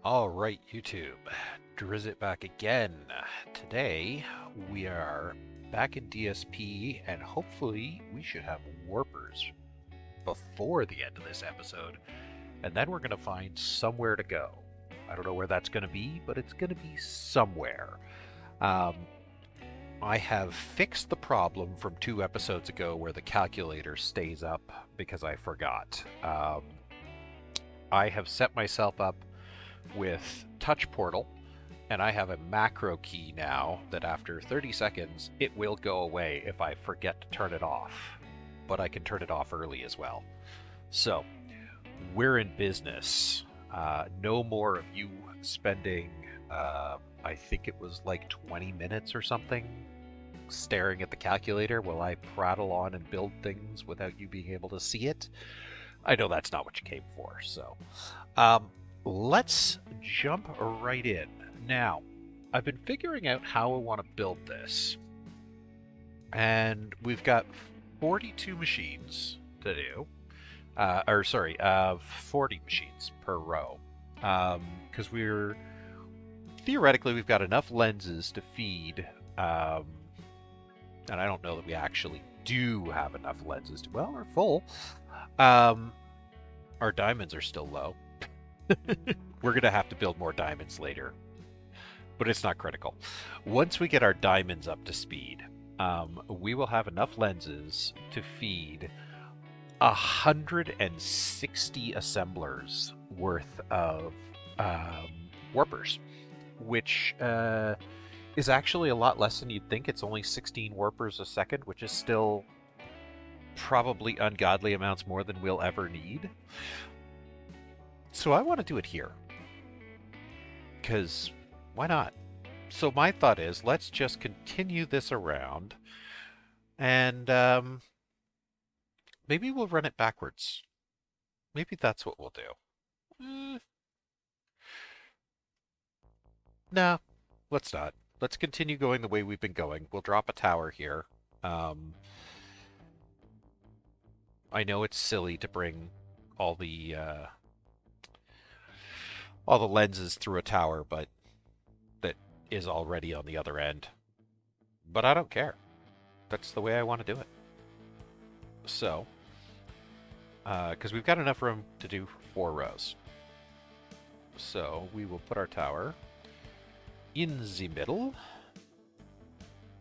All right, YouTube, Drizzt back again. Today we are back in DSP, and hopefully we should have warpers before the end of this episode, and then we're going to find somewhere to go. I don't know where that's going to be, but it's going to be somewhere. Um, I have fixed the problem from 2 episodes ago where the calculator stays up because I forgot. I have set myself up with Touch Portal, and I have a macro key now that after 30 seconds it will go away if I forget to turn it off. But I can turn it off early as well. So, we're in business. No more of you spending, I think it was like 20 minutes or something, staring at the calculator while I prattle on and build things without you being able to see it. I know that's not what you came for, so. Let's jump right in. Now, I've been figuring out how I want to build this. And we've got 42 machines to do. 40 machines per row. Because theoretically, we've got enough lenses to feed. And I don't know that we actually do have enough lenses to, well, we're full. Our diamonds are still low. We're going to have to build more diamonds later, but it's not critical. Once we get our diamonds up to speed, we will have enough lenses to feed 160 assemblers worth of warpers, which is actually a lot less than you'd think. It's only 16 warpers a second, which is still probably ungodly amounts more than we'll ever need. So I want to do it here. Because why not? So my thought is, let's just continue this around. And maybe we'll run it backwards. Maybe that's what we'll do. No, let's not. Let's continue going the way we've been going. We'll drop a tower here. I know it's silly to bring all the lenses through a tower, but that is already on the other end. But I don't care. That's the way I want to do it. So, because we've got enough room to do 4 rows. So we will put our tower in the middle,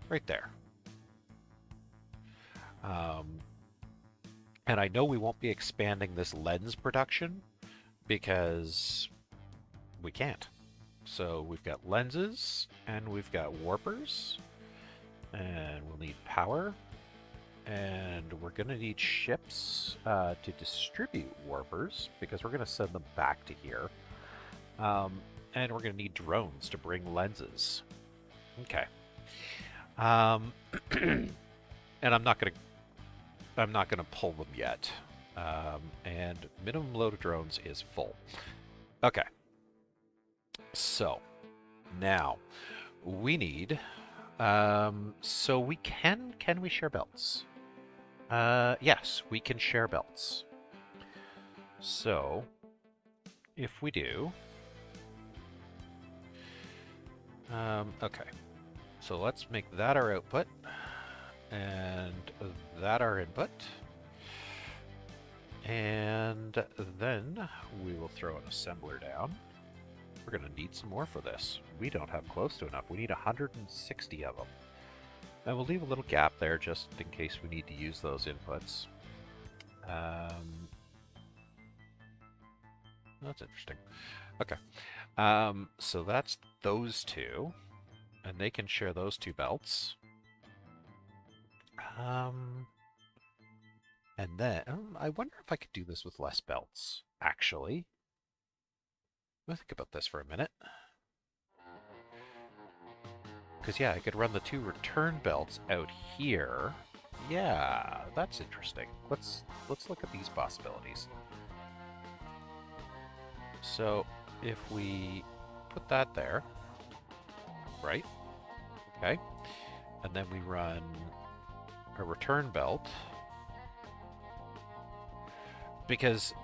right there. And I know we won't be expanding this lens production because we can't. So we've got lenses, and we've got warpers, and we'll need power, and we're going to need ships to distribute warpers, because we're going to send them back to here. And we're going to need drones to bring lenses. Okay. And I'm not going to pull them yet. And minimum load of drones is full. Okay. So, now, we need, so we can we share belts? Yes, we can share belts. So, if we do, okay, so let's make that our output, and that our input, and then we will throw an assembler down. We're going to need some more for this. We don't have close to enough. We need 160 of them. And we'll leave a little gap there just in case we need to use those inputs. That's interesting. Okay. So that's those two. And they can share those 2 belts. And then, I wonder if I could do this with less belts, actually. Let me think about this for a minute. Because, yeah, I could run the 2 return belts out here. Yeah, that's interesting. Let's look at these possibilities. So, if we put that there, right? Okay. And then we run a return belt. Because,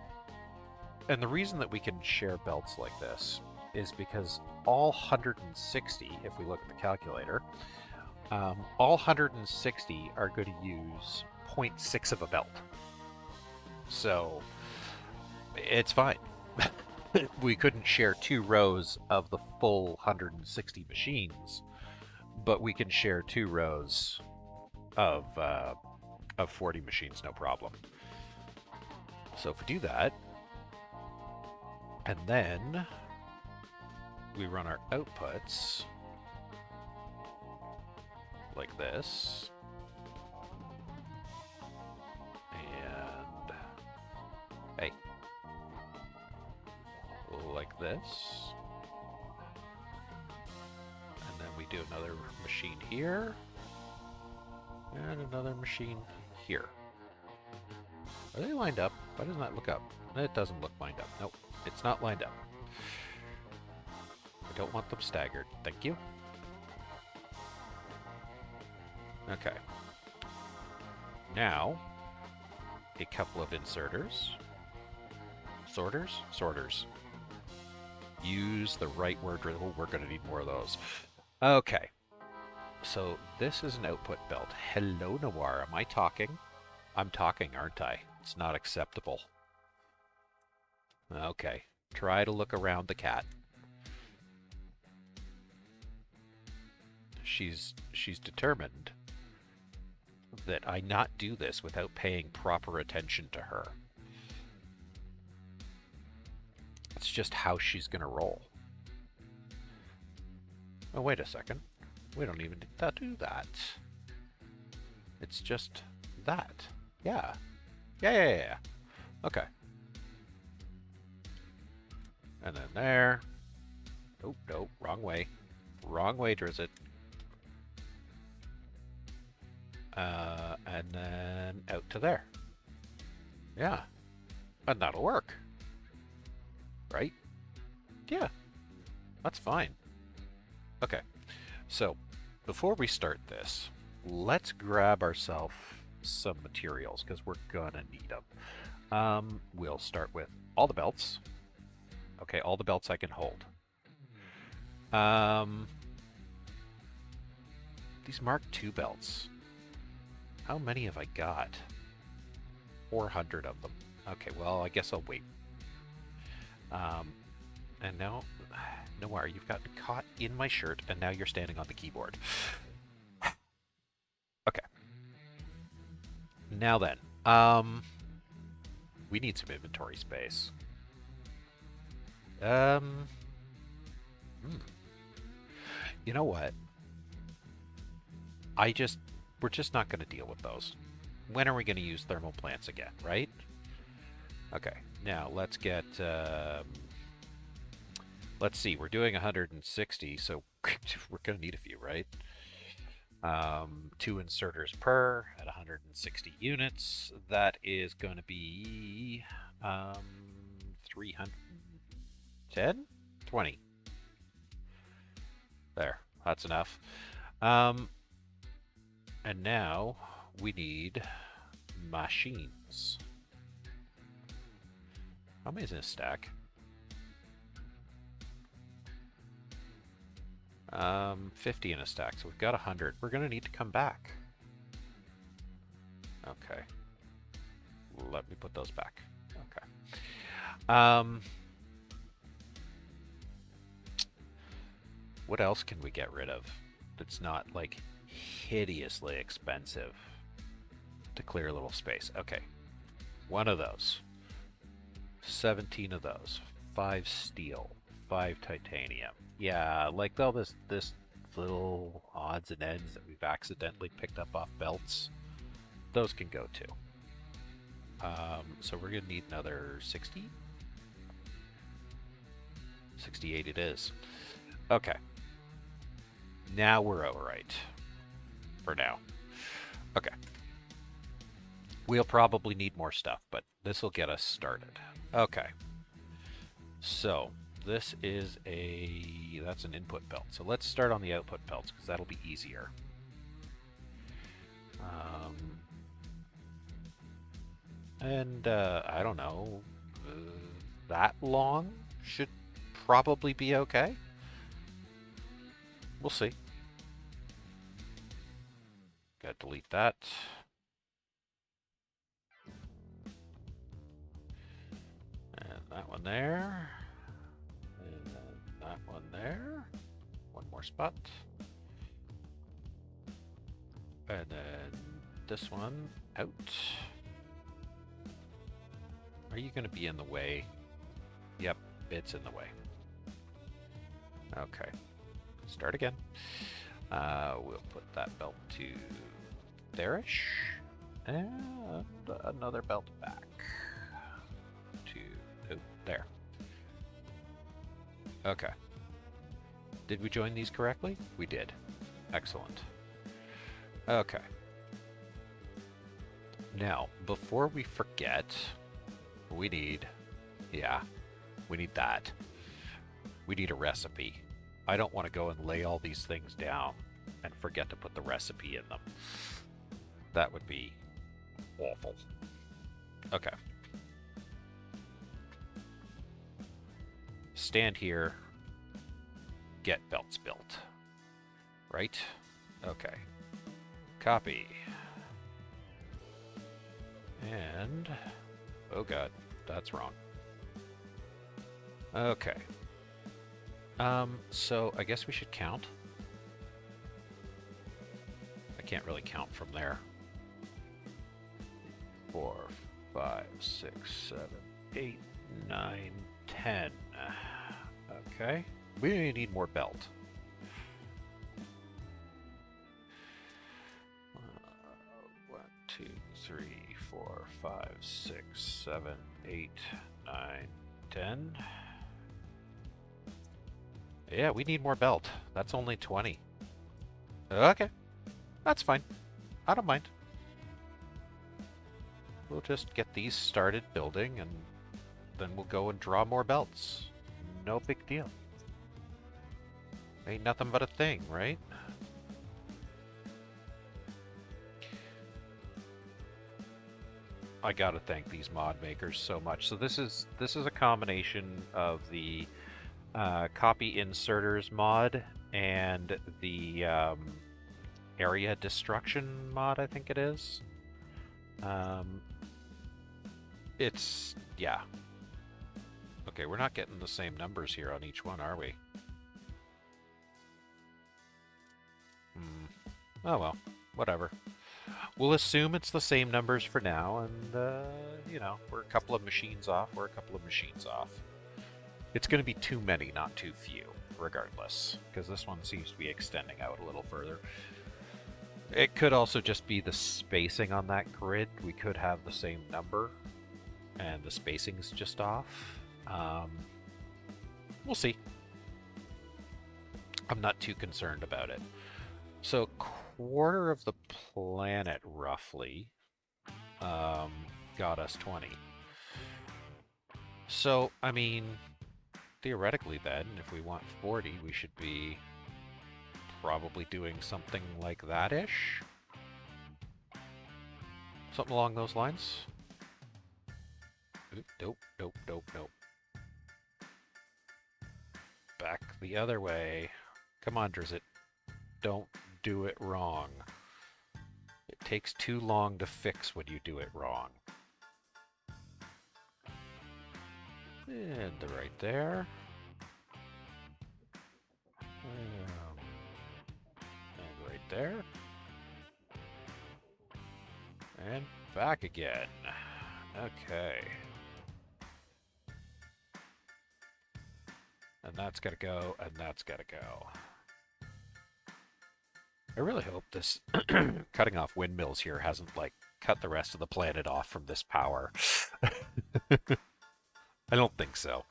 and the reason that we can share belts like this is because all 160, if we look at the calculator, all 160 are going to use 0.6 of a belt. So it's fine. We couldn't share 2 rows of the full 160 machines, but we can share 2 rows of 40 machines, no problem. So if we do that, and then we run our outputs like this, and hey, like this, and then we do another machine here, and another machine here. Are they lined up? Why doesn't that look up? It doesn't look lined up. Nope, it's not lined up. I don't want them staggered. Thank you. Okay. Now, a couple of inserters. Sorters? Sorters. Use the right word drizzle. We're going to need more of those. Okay. So this is an output belt. Hello, Noir. Am I talking? I'm talking, aren't I? It's not acceptable. Okay. Try to look around the cat. She's determined that I not do this without paying proper attention to her. It's just how she's gonna roll. Oh, wait a second. We don't even need to do that. It's just that. Yeah. Yeah. Okay. And then there. Oh, no, wrong way. Wrong way, Drizzt. And then out to there. Yeah. And that'll work. Right? Yeah. That's fine. Okay. So, before we start this, let's grab ourselves some materials, because we're gonna need them. We'll start with all the belts. Okay, all the belts I can hold. These Mark II belts. How many have I got? 400 of them. Okay, well, I guess I'll wait. And now, Noir, you've gotten caught in my shirt, and now you're standing on the keyboard. Okay. Now then, we need some inventory space. You know what? We're just not going to deal with those. When are we going to use thermal plants again, right? Okay, now let's get, let's see, we're doing 160, so we're going to need a few, right? 2 inserters per at 160 units. That is going to be 310? 20. There, that's enough. And now we need machines. How many is in a stack? 50 in a stack, so we've got 100. We're gonna need to come back. Okay. Let me put those back. Okay. What else can we get rid of that's not, like, hideously expensive to clear a little space? Okay. 1 of those. 17 of those. 5 steel. 5 titanium. Yeah, like all this little odds and ends that we've accidentally picked up off belts, those can go too. So we're gonna need another 60? 68 it is. Okay. Now we're alright. For now. Okay. We'll probably need more stuff, but this will get us started. Okay. So, this is that's an input belt. So let's start on the output belts, because that'll be easier. I don't know, that long should probably be okay. We'll see. Gotta delete that. And that one there. And then that one there. One more spot. And then this one out. Are you going to be in the way? Yep, it's in the way. Okay. Start again. We'll put that belt to there-ish. And another belt back to there. Okay. Did we join these correctly? We did. Excellent. Okay. Now, before we forget, we need that. We need a recipe. I don't want to go and lay all these things down and forget to put the recipe in them. That would be awful. Okay. Stand here. Get belts built. Right? Okay. Copy. And... oh god, that's wrong. Okay. So I guess we should count. I can't really count from there. 4, 5, 6, 7, 8, 9, 10. Okay. We need more belt. 1, 2, 3, 4, 5, 6, 7, 8, 9, 10. Yeah, we need more belt. That's only 20. Okay. That's fine. I don't mind. We'll just get these started building and then we'll go and draw more belts. No big deal. Ain't nothing but a thing, right? I gotta thank these mod makers so much. So this is a combination of the copy inserters mod and the area destruction mod, I think it is. It's, yeah. Okay, we're not getting the same numbers here on each one, are we? Oh well, whatever. We'll assume it's the same numbers for now, and, you know, we're a couple of machines off, It's going to be too many, not too few, regardless, because this one seems to be extending out a little further. It could also just be the spacing on that grid. We could have the same number, and the spacing's just off. We'll see. I'm not too concerned about it. So, quarter of the planet, roughly, got us 20. So, I mean, theoretically then, if we want 40, we should be probably doing something like that-ish? Something along those lines? Nope, nope, nope, nope. Back the other way. Come on, Drizzt. Don't do it wrong. It takes too long to fix when you do it wrong. And right there. And right there. And back again. Okay. And that's gotta go, and that's gotta go. I really hope this cutting off windmills here hasn't, like, cut the rest of the planet off from this power. I don't think so.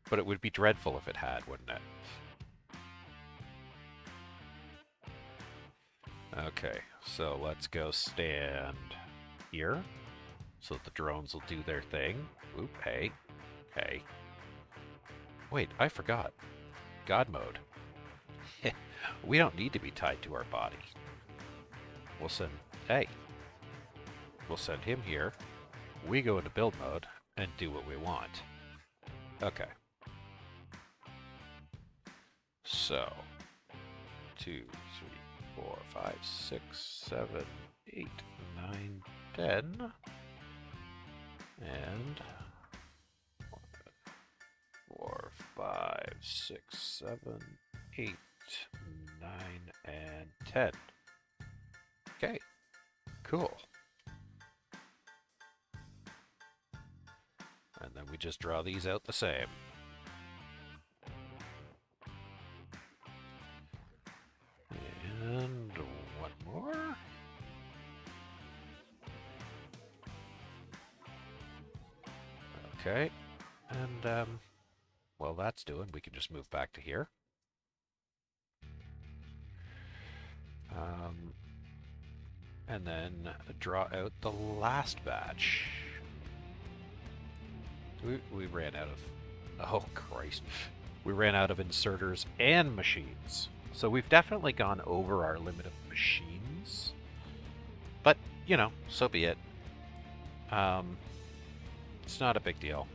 But it would be dreadful if it had, wouldn't it? Okay, so let's go stand here so that the drones will do their thing. Oop, hey. Hey. Wait, I forgot. God mode. We don't need to be tied to our body. We'll send... Hey. We'll send him here. we go into build mode and do what we want. Okay. So, 2, 3, 4, 5, 6, 7, 8, 9, 10. And 4, 5, 6, 7, 8, 9, and 10. Okay, cool. And then we just draw these out the same. And one more. Okay, and well, that's doing. We can just move back to here. And then draw out the last batch. We ran out of... Oh, Christ. We ran out of inserters and machines. So we've definitely gone over our limit of machines. But, you know, so be it. It's not a big deal.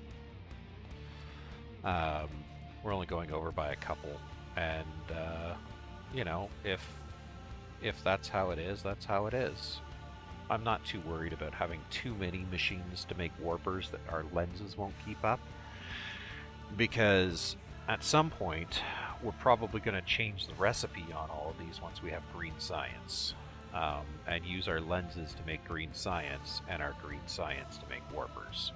We're only going over by a couple. And, you know, if that's how it is, that's how it is. I'm not too worried about having too many machines to make warpers that our lenses won't keep up. Because at some point, we're probably going to change the recipe on all of these once we have green science. And use our lenses to make green science and our green science to make warpers.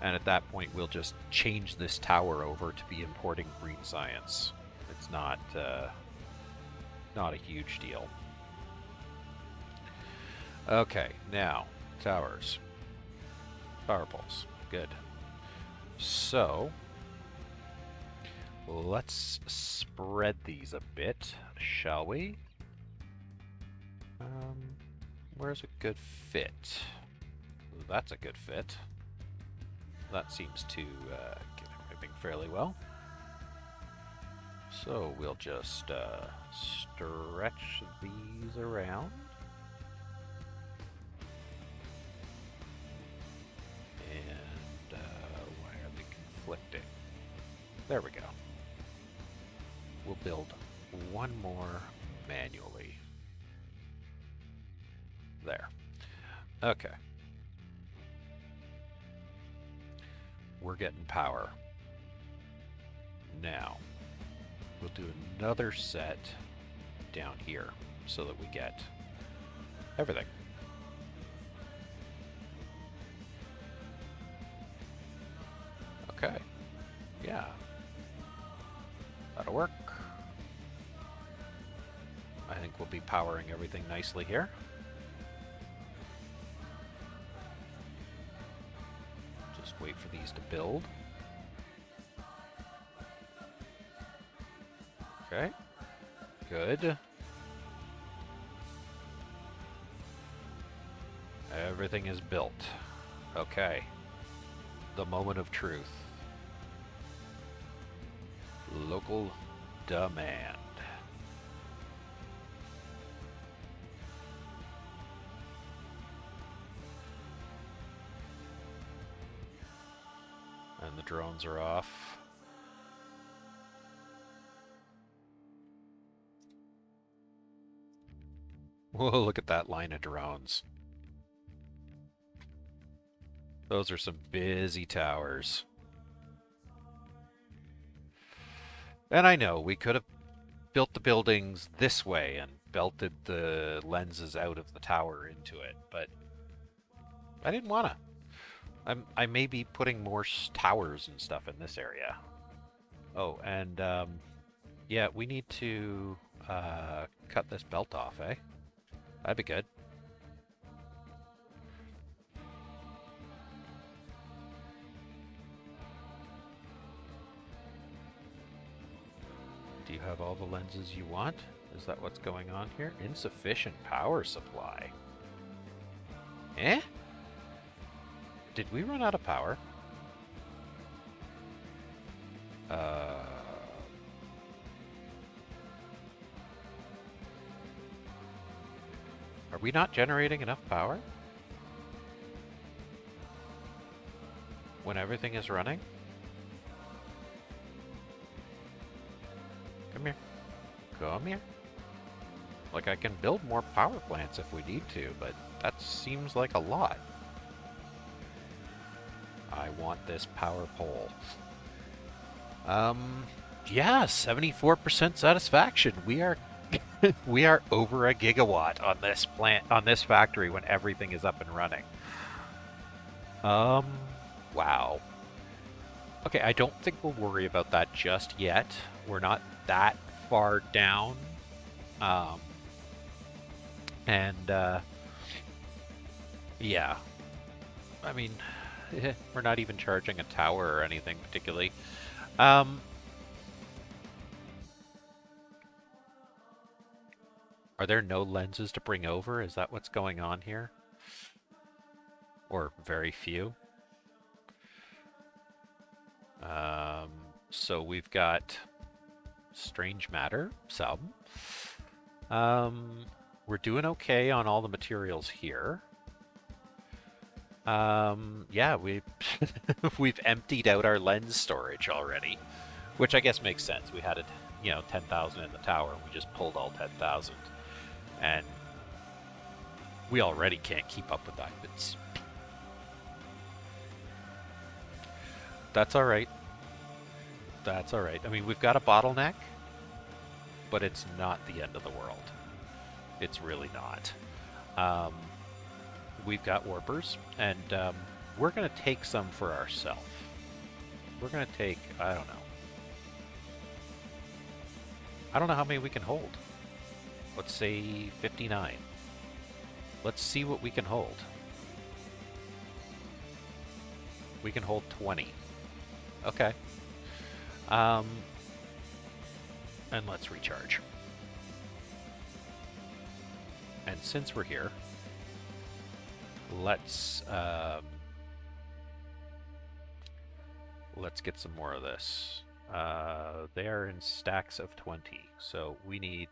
And at that point, we'll just change this tower over to be importing green science. It's not a huge deal. Okay, now, towers. Power poles. Good. So, let's spread these a bit, shall we? Where's a good fit? That's a good fit. That seems to get everything fairly well. So we'll just stretch these around. And why are they conflicting? There we go. We'll build one more manually. There. Okay. We're getting power. Now, we'll do another set down here so that we get everything. Okay. Yeah. That'll work. I think we'll be powering everything nicely here. Just wait for these to build. Okay. Good. Everything is built. Okay. The moment of truth. Local demand. And the drones are off. Whoa, look at that line of drones. Those are some busy towers. And I know, we could have built the buildings this way and belted the lenses out of the tower into it, but I didn't want to. I may be putting more towers and stuff in this area. Oh, and yeah, we need to cut this belt off, eh? That'd be good. Do you have all the lenses you want? Is that what's going on here? Insufficient power supply. Eh? Did we run out of power? Are we not generating enough power? when everything is running? Come here. Come here. Like, I can build more power plants if we need to, but that seems like a lot. I want this power pole. Yeah, 74% satisfaction. We are we are over a gigawatt on this plant, on this factory when everything is up and running. Wow. Okay, I don't think we'll worry about that just yet. We're not that far down. Um, yeah. I mean, we're not even charging a tower or anything particularly. Um, are there no lenses to bring over? Is that what's going on here? Or very few? So we've got strange matter, some. We're doing okay on all the materials here. Yeah, we've emptied out our lens storage already, which I guess makes sense. We had it, 10,000 in the tower, and we just pulled all 10,000, and we already can't keep up with diamonds. That's all right. That's all right. I mean, we've got a bottleneck, but it's not the end of the world. It's really not. We've got warpers, and we're going to take some for ourselves. We're going to take, I don't know. I don't know how many we can hold. Let's say 59. Let's see what we can hold. We can hold 20. Okay. And let's recharge. And since we're here, let's get some more of this. They are in stacks of 20, so we need.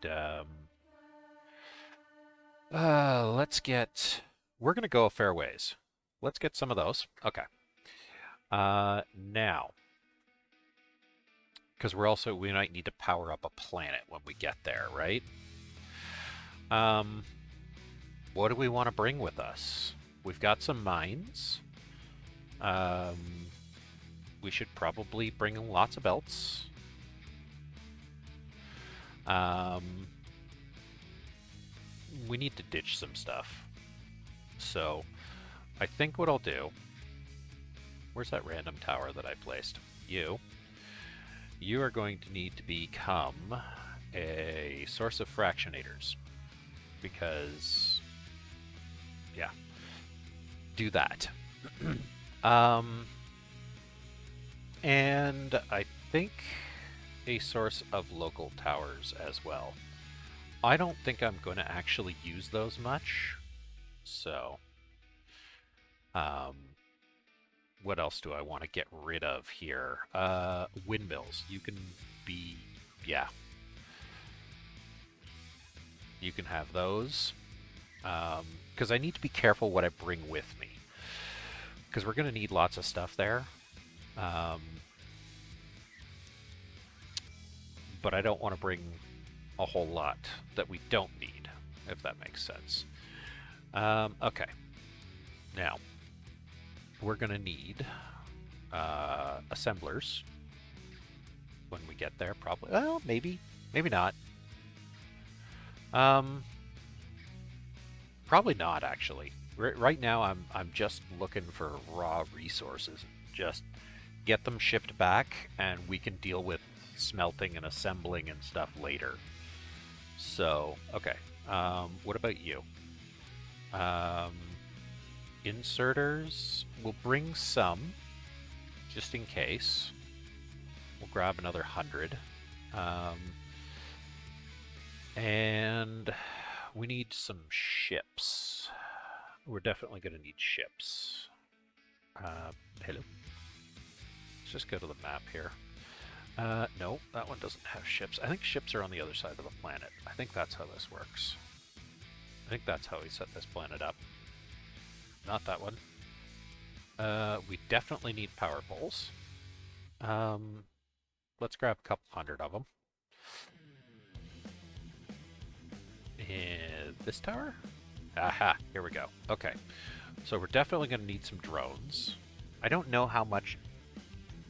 Let's get. We're gonna go a fair ways. Let's get some of those. Okay. Now, because we might need to power up a planet when we get there, right? What do we want to bring with us? We've got some mines. We should probably bring lots of belts. We need to ditch some stuff. So, I think what I'll do... Where's that random tower that I placed? You are going to need to become a source of fractionators. Because... yeah. Do that. And I think a source of local towers as well. I don't think I'm going to actually use those much. So, what else do I want to get rid of here? Windmills. You can be, yeah. You can have those. Because I need to be careful what I bring with me. Because we're going to need lots of stuff there. But I don't want to bring a whole lot that we don't need, if that makes sense. Okay. Now, we're going to need assemblers when we get there, probably. Well, maybe. Maybe not. Probably not, actually. Right now, I'm just looking for raw resources. Just get them shipped back, and we can deal with smelting and assembling and stuff later. So, okay. What about you? Inserters. We'll bring some, just in case. We'll grab another 100. And we need some ships. We're definitely going to need ships. Hello. Let's just go to the map here. No, that one doesn't have ships. I think ships are on the other side of the planet. I think that's how this works. I think that's how we set this planet up. Not that one. We definitely need power poles. Um, let's grab a couple hundred of them. And this tower? Aha, here we go. Okay, so we're definitely going to need some drones. I don't know how much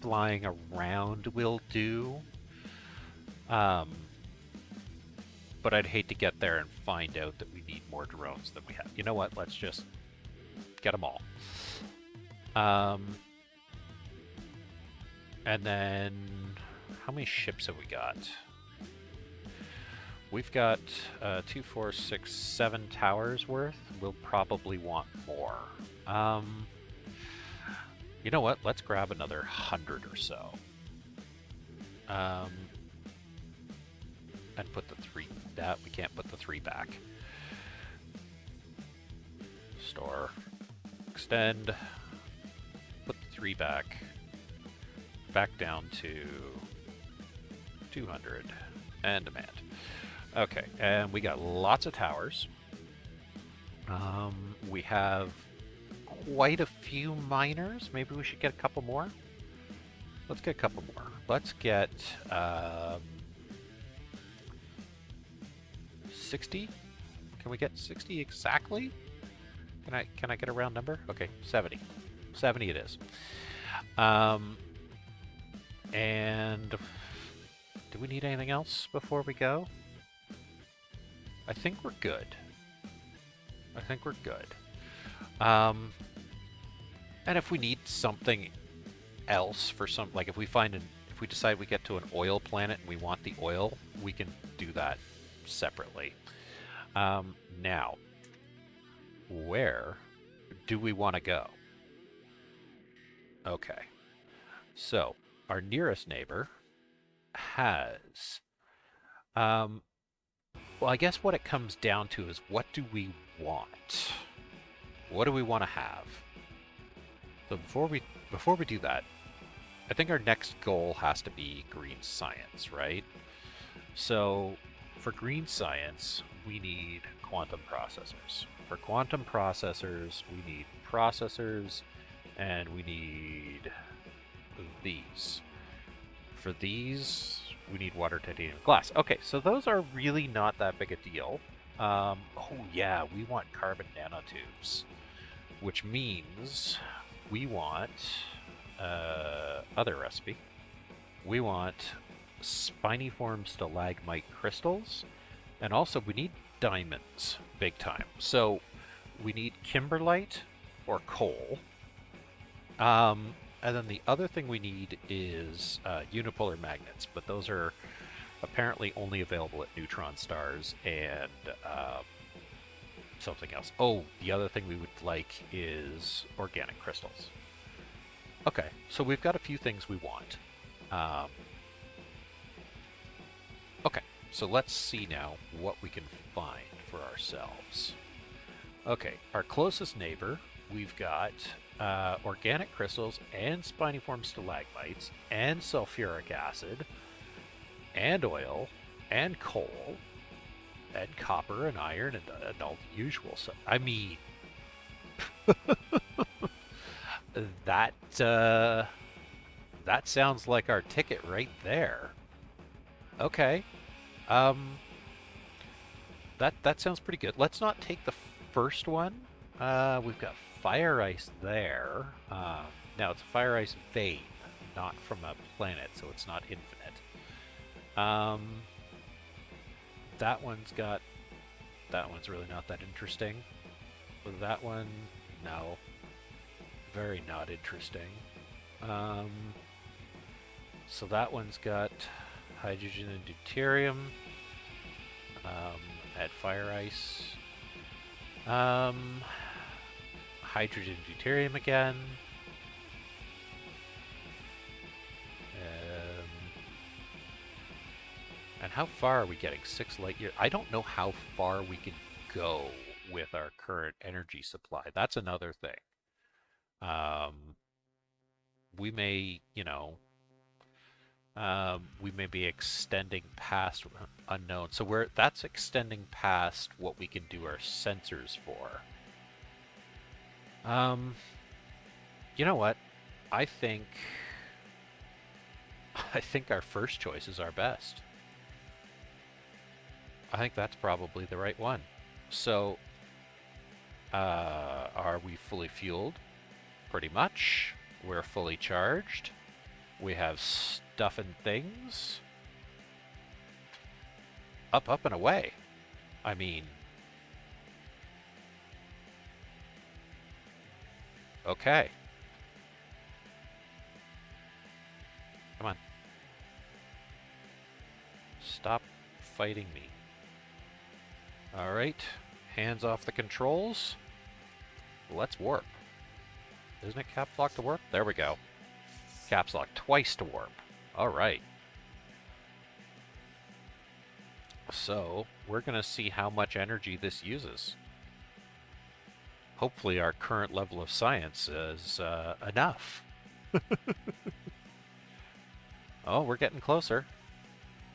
flying around will do. Um, but I'd hate to get there and find out that we need more drones than we have. You know what? Let's just get them all. And then, how many ships have we got? We've got 2, 4, 6, 7 towers worth. We'll probably want more. You know what? Let's grab another 100 or so. And put the 3... we can't put the 3 back. Store. Extend. Put the 3 back. Back down to 200. And demand. Okay, and we got lots of towers. We have quite a few miners. Maybe we should get a couple more. Let's get a couple more. Let's get 60. Can we get 60 exactly? Can I get a round number? Okay, 70. 70 it is. And do we need anything else before we go? I think we're good. I think we're good. And if we need something else for some, like if we decide we get to an oil planet and we want the oil, we can do that separately. Now, where do we want to go? Okay. So, our nearest neighbor has... well, I guess what it comes down to is what do we want? What do we want to have? So before we do that, I think our next goal has to be green science, right? So for green science, we need quantum processors. For quantum processors, we need processors, and we need these. For these, we need water, titanium, glass. Okay, so those are really not that big a deal. Oh yeah, we want carbon nanotubes, which means we want other recipe. We want spiniform stalagmite crystals, and also we need diamonds big time. So we need kimberlite or coal. And then the other thing we need is unipolar magnets, but those are apparently only available at neutron stars and something else. Oh, the other thing we would like is organic crystals. Okay, so we've got a few things we want. Okay, so let's see now what we can find for ourselves. Okay, our closest neighbor, we've got organic crystals and spiniform stalagmites and sulfuric acid and oil and coal and copper and iron and all the usual stuff. I mean, that sounds like our ticket right there. Okay, that sounds pretty good. Let's not take the first one. We've got fire ice there. Now it's a fire ice vein, not from a planet, so it's not infinite. That one's really not that interesting. That one, no. Very not interesting. So that one's got hydrogen and deuterium. Add fire ice. Hydrogen deuterium again. And how far are we getting? 6 light years? I don't know how far we can go with our current energy supply. That's another thing. We may, we may be extending past unknown. So that's extending past what we can do our sensors for. You know what? I think I think our first choice is our best. I think that's probably the right one. So, are we fully fueled? Pretty much. We're fully charged. We have stuff and things. Up, up, and away. I mean... Okay. Come on. Stop fighting me. Alright. Hands off the controls. Let's warp. Isn't it caps lock to warp? There we go. Caps lock twice to warp. Alright. So, we're going to see how much energy this uses. Hopefully our current level of science is enough. Oh, we're getting closer.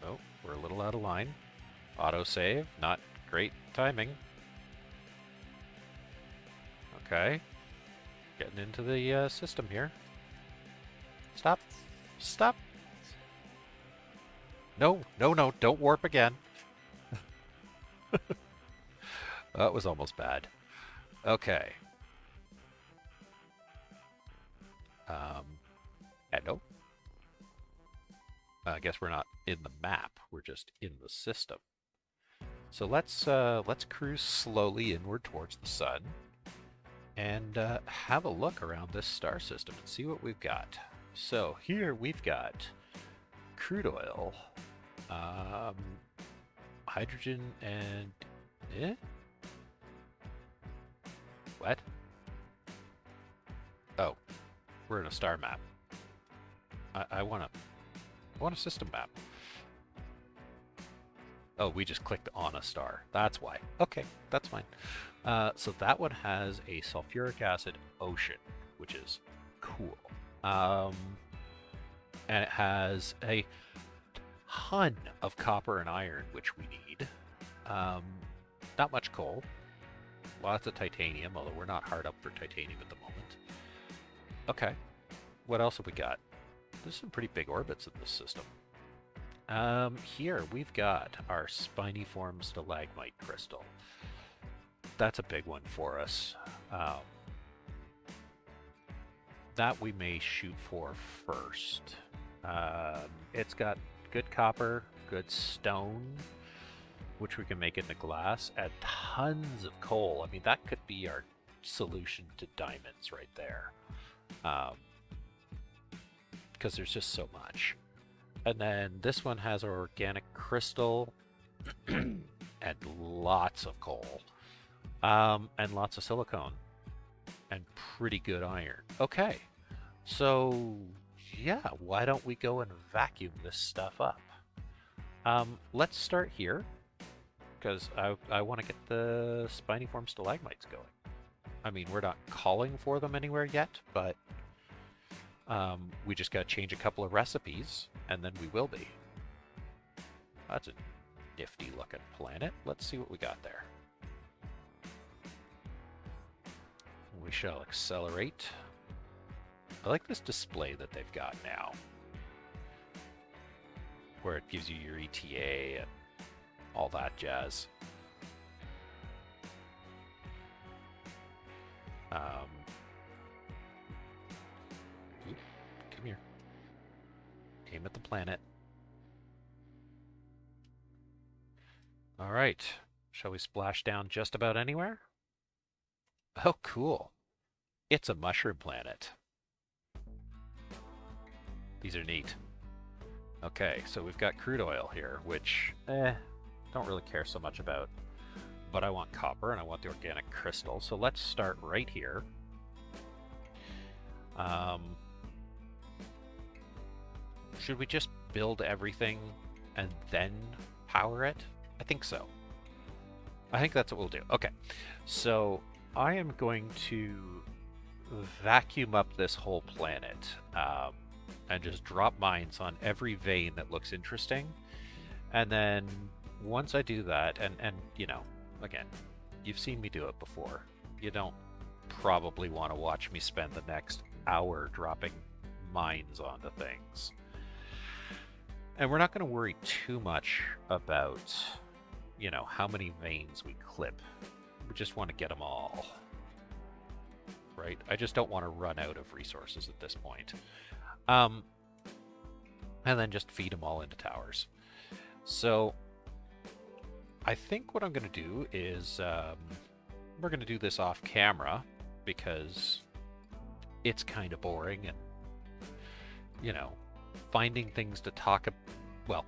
Oh, we're a little out of line. Autosave, not great timing. Okay. Getting into the system here. Stop. Stop. No, no, no, don't warp again. That was almost bad. Okay. Hello? I guess we're not in the map. We're just in the system. So let's cruise slowly inward towards the sun and have a look around this star system and see what we've got. So here we've got crude oil, hydrogen, and what? Oh, we're in a star map. I want a system map. Oh, we just clicked on a star. That's why. Okay, that's fine. So that one has a sulfuric acid ocean, which is cool. And it has a ton of copper and iron, which we need. Not much coal. Lots of titanium, although we're not hard up for titanium at the moment. Okay. What else have we got? There's some pretty big orbits in this system. Here we've got our spiny-form stalagmite crystal. That's a big one for us. That we may shoot for first. It's got good copper, good stone, which we can make into glass, and tons of coal. I mean, that could be our solution to diamonds right there. Because there's just so much. And then this one has our organic crystal and lots of coal. And lots of silicone. And pretty good iron. Okay. So, yeah, why don't we go and vacuum this stuff up? Let's start here. Because I want to get the spiny-form stalagmites going. I mean, we're not calling for them anywhere yet, but... we just got to change a couple of recipes, and then we will be. That's a nifty looking planet. Let's see what we got there. We shall accelerate. I like this display that they've got now, where it gives you your ETA and all that jazz. Come here. Aim at the planet. All right. Shall we splash down just about anywhere? Oh, cool. It's a mushroom planet. These are neat. Okay, so we've got crude oil here, which, don't really care so much about. But I want copper and I want the organic crystal, so let's start right here. Should we just build everything and then power it? I think so. I think that's what we'll do. Okay, so I am going to vacuum up this whole planet and just drop mines on every vein that looks interesting. And then once I do that, and you know, again, you've seen me do it before. You don't probably want to watch me spend the next hour dropping mines onto things. And we're not going to worry too much about, how many veins we clip. We just want to get them all. Right? I just don't want to run out of resources at this point. And then just feed them all into towers. So I think what I'm going to do is we're going to do this off camera because it's kind of boring and, finding things to talk about. Well,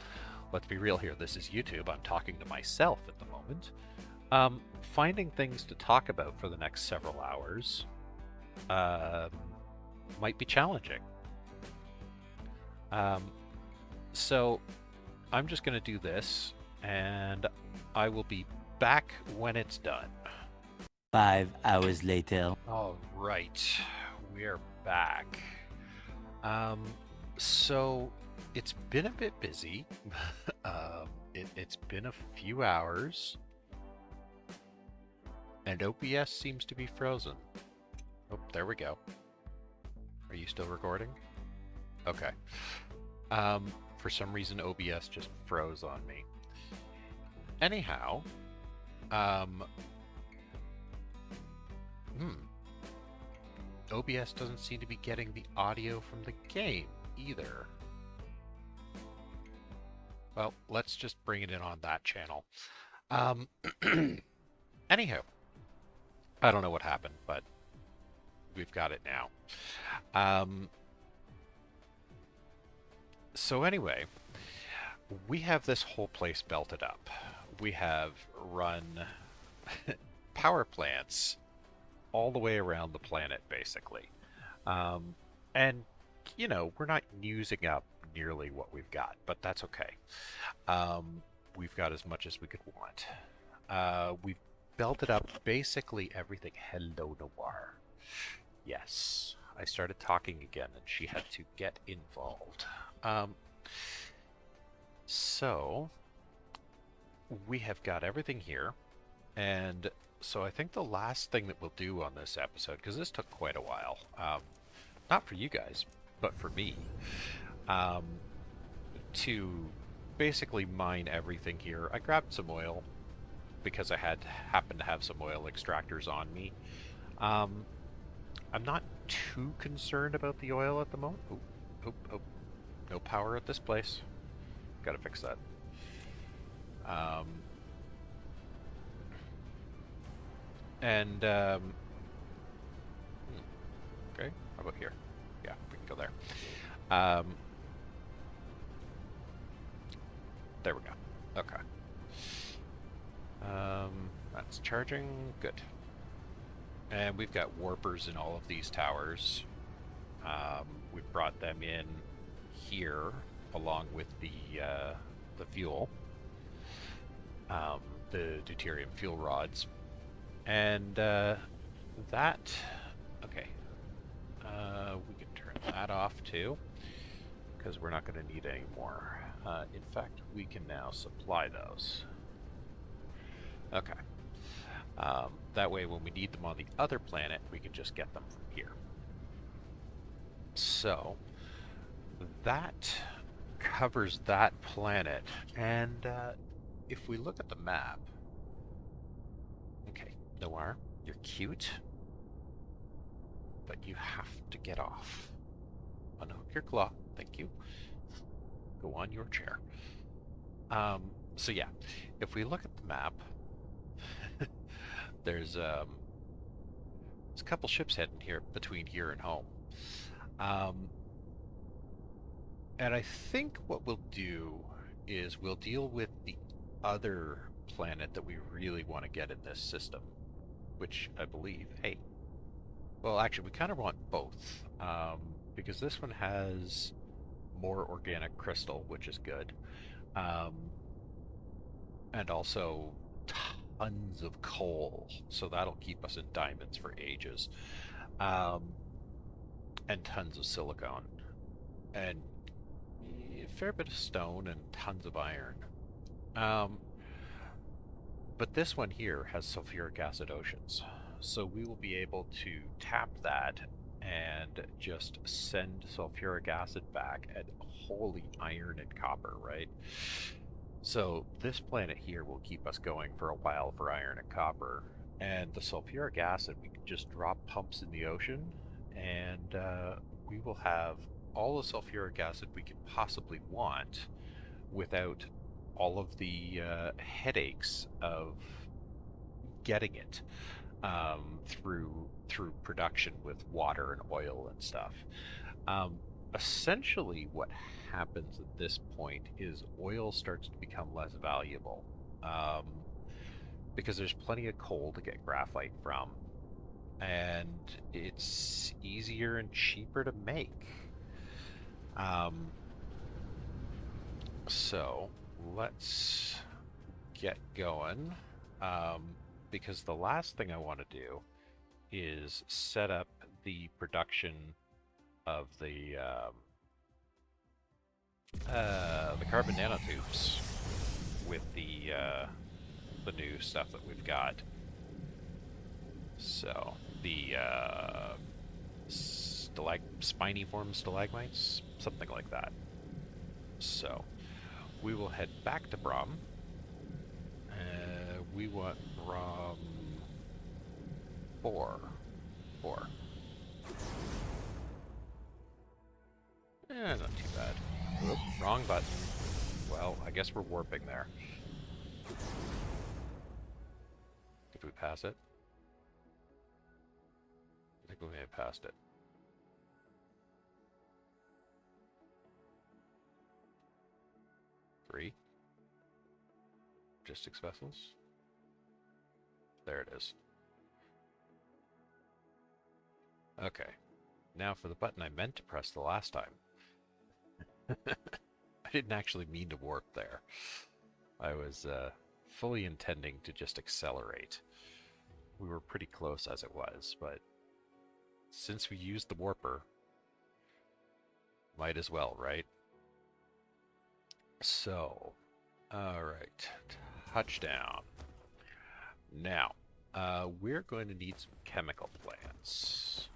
let's be real here. This is YouTube. I'm talking to myself at the moment. Finding things to talk about for the next several hours might be challenging. So I'm just going to do this, and I will be back when it's done. 5 hours later. All right, we are back. So it's been a bit busy. It's been a few hours, and OBS seems to be frozen. Oh, there we go. Are you still recording? Okay. For some reason, OBS just froze on me. Anyhow, OBS doesn't seem to be getting the audio from the game either. Well, let's just bring it in on that channel. Anyhow, I don't know what happened, but we've got it now. So anyway, we have this whole place belted up. We have run power plants all the way around the planet, basically. And, we're not using up nearly what we've got, but that's okay. We've got as much as we could want. We've belted up basically everything. Hello, Noir. Yes, I started talking again, and she had to get involved. So we have got everything here, and so I think the last thing that we'll do on this episode, because this took quite a while, not for you guys, but for me, to basically mine everything here. I grabbed some oil because I happened to have some oil extractors on me. I'm not too concerned about the oil at the moment. Oh. No power at this place. Gotta fix that. Okay, how about here? Yeah, we can go there. There we go. Okay. That's charging. Good. And we've got warpers in all of these towers. We've brought them in here along with the fuel, the deuterium fuel rods, and that. Okay, we can turn that off too because we're not going to need any more. In fact, we can now supply those. Okay. That way, when we need them on the other planet, we can just get them from here. So that covers that planet, and if we look at the map, okay, Noir, you're cute, but you have to get off. Unhook your claw, thank you. Go on your chair. So yeah, if we look at the map, there's a couple ships heading here between here and home. And I think what we'll do is we'll deal with the other planet that we really want to get in this system, which I believe, hey, well, actually, we kind of want both, because this one has more organic crystal, which is good, and also tons of coal, so that'll keep us in diamonds for ages, and tons of silicon, and a fair bit of stone and tons of iron. But this one here has sulfuric acid oceans. So we will be able to tap that and just send sulfuric acid back at wholly iron and copper, right? So this planet here will keep us going for a while for iron and copper. And the sulfuric acid, we can just drop pumps in the ocean, and we will have all the sulfuric acid we could possibly want without all of the headaches of getting it through production with water and oil and stuff. Um, Essentially, what happens at this point is oil starts to become less valuable um, because there's plenty of coal to get graphite from, and it's easier and cheaper to make. Um, so let's get going um, because the last thing I want to do is set up the production of the carbon nanotubes with the new stuff that we've got. So the spiny-form stalagmites, something like that. So we will head back to Brom. We want Brom 4. 4. Not too bad. Oop, wrong button. Well, I guess we're warping there. Did we pass it? I think we may have passed it. Three. Logistics vessels. There it is. Okay. Now for the button I meant to press the last time. I didn't actually mean to warp there. I was fully intending to just accelerate. We were pretty close as it was, but since we used the warper, might as well, right? So, alright, touchdown. Now, we're going to need some chemical plants.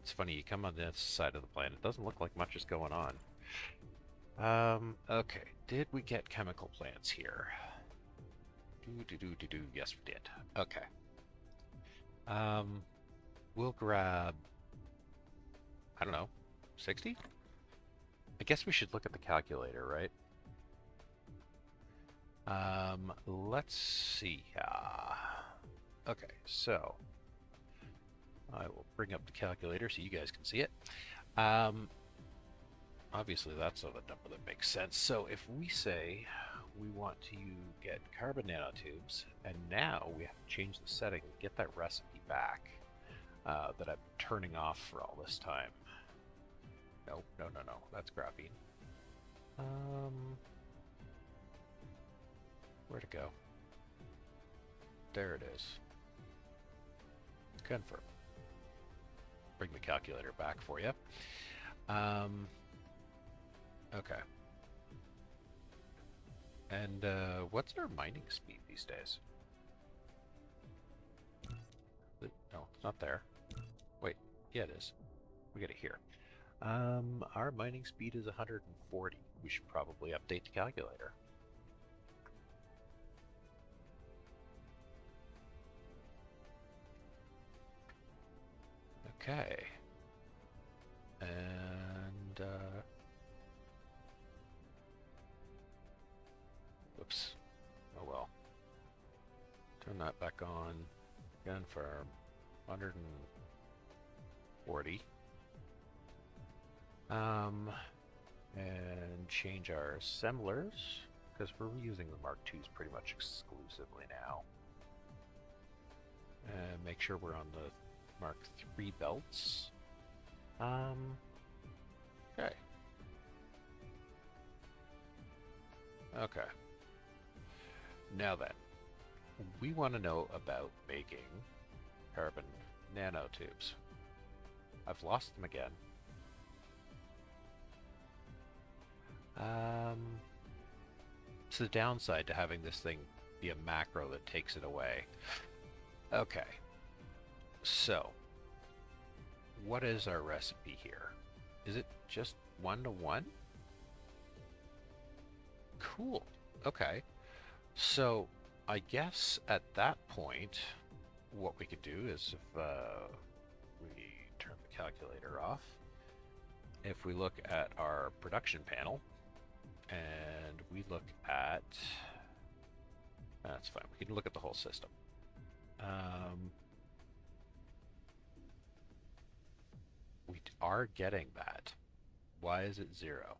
It's funny, you come on this side of the planet, it doesn't look like much is going on. Okay, did we get chemical plants here? Yes, we did. Okay. We'll grab, I don't know, 60? I guess we should look at the calculator, right? Let's see. Okay, so I will bring up the calculator so you guys can see it. Obviously that's not a number that makes sense. So if we say we want to get carbon nanotubes, and now we have to change the setting to get that recipe back that I've been turning off for all this time. No, that's graphene. Where'd it go? There it is. Confirm. Bring the calculator back for you. Okay. And what's our mining speed these days? No, it's not there. Wait, yeah, it is. We get it here. Our mining speed is 140. We should probably update the calculator. Okay. And, whoops. Oh well. Turn that back on. Confirm. 140. And change our assemblers, because we're using the Mark IIs pretty much exclusively now. And make sure we're on the Mark III belts. Okay. Okay. Now then, we want to know about making carbon nanotubes. I've lost them again. the downside to having this thing be a macro that takes it away. Okay. So, what is our recipe here? Is it just 1-to-1? Cool. Okay. So, I guess at that point, what we could do is if we turn the calculator off, if we look at our production panel, and we look at... That's fine. We can look at the whole system. We are getting that. Why is it 0?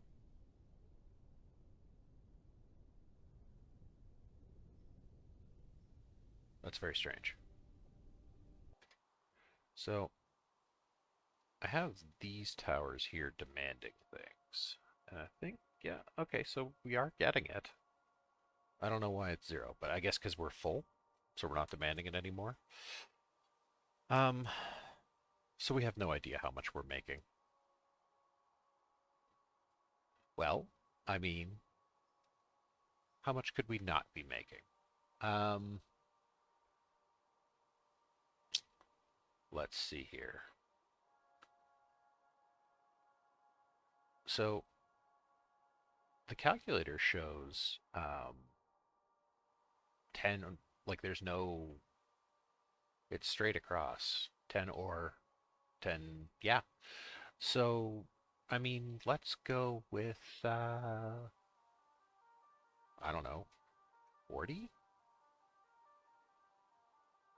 That's very strange. So, I have these towers here demanding things. And I think, yeah, okay, so we are getting it. I don't know why it's 0, but I guess because we're full, so we're not demanding it anymore. So we have no idea how much we're making. Well, I mean, how much could we not be making? Let's see here. So the calculator shows 10, like there's no, it's straight across 10 or 10, yeah. So, I mean, let's go with, I don't know, 40?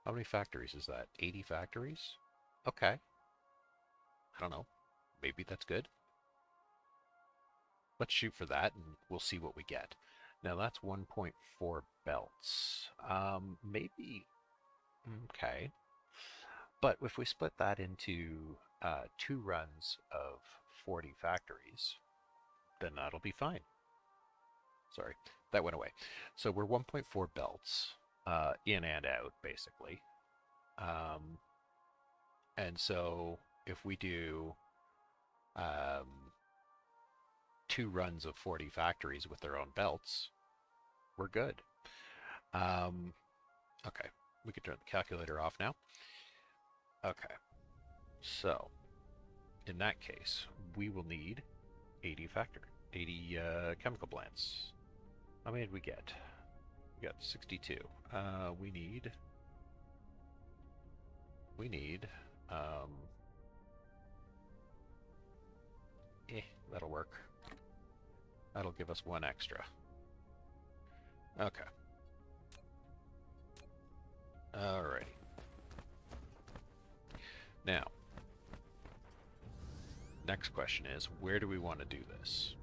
How many factories is that? 80 factories? Okay. I don't know. Maybe that's good. Let's shoot for that and we'll see what we get. Now that's 1.4 belts. Maybe, okay. But if we split that into 2 runs of 40 factories, then that'll be fine. Sorry, that went away. So we're 1.4 belts in and out, basically. And so if we do 2 runs of 40 factories with their own belts, we're good. Okay, we can turn the calculator off now. Okay, so in that case, we will need 80 chemical plants. How many did we get? We got 62. We need, that'll work. That'll give us 1 extra. Okay. Alrighty. Now, next question is, where do we want to do this?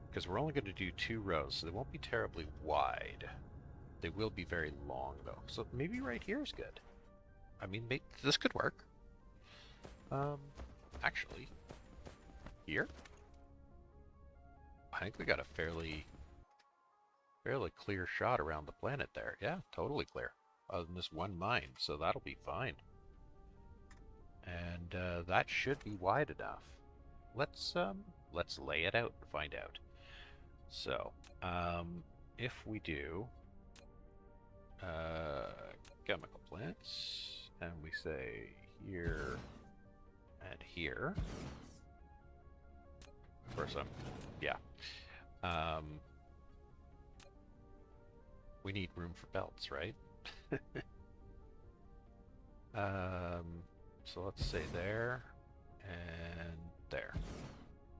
Because we're only going to do 2 rows, so they won't be terribly wide. They will be very long, though. So maybe right here is good. I mean, this could work. Actually, here? I think we got a fairly clear shot around the planet there. Yeah, totally clear. Other than this one mine, so that'll be fine. And that should be wide enough. Let's lay it out and find out. So, if we do chemical plants, and we say here and here, for some, yeah. We need room for belts, right? So let's say there and there.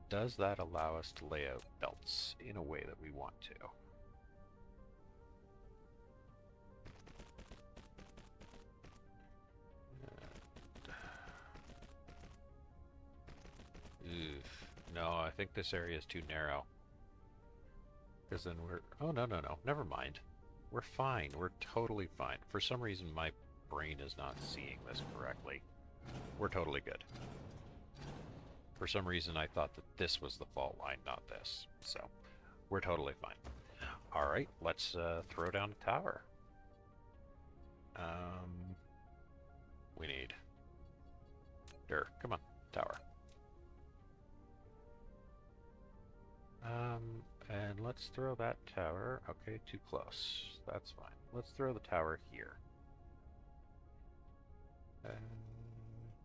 Does that allow us to lay out belts in a way that we want to? No, I think this area is too narrow. Because then we're... Oh, no. Never mind. We're fine. We're totally fine. For some reason, my brain is not seeing this correctly. We're totally good. For some reason, I thought that this was the fault line, not this. So, we're totally fine. Alright, let's throw down a tower. We need... come on, tower. And let's let's throw that tower. Okay, too close. That's fine. Let's throw the tower here.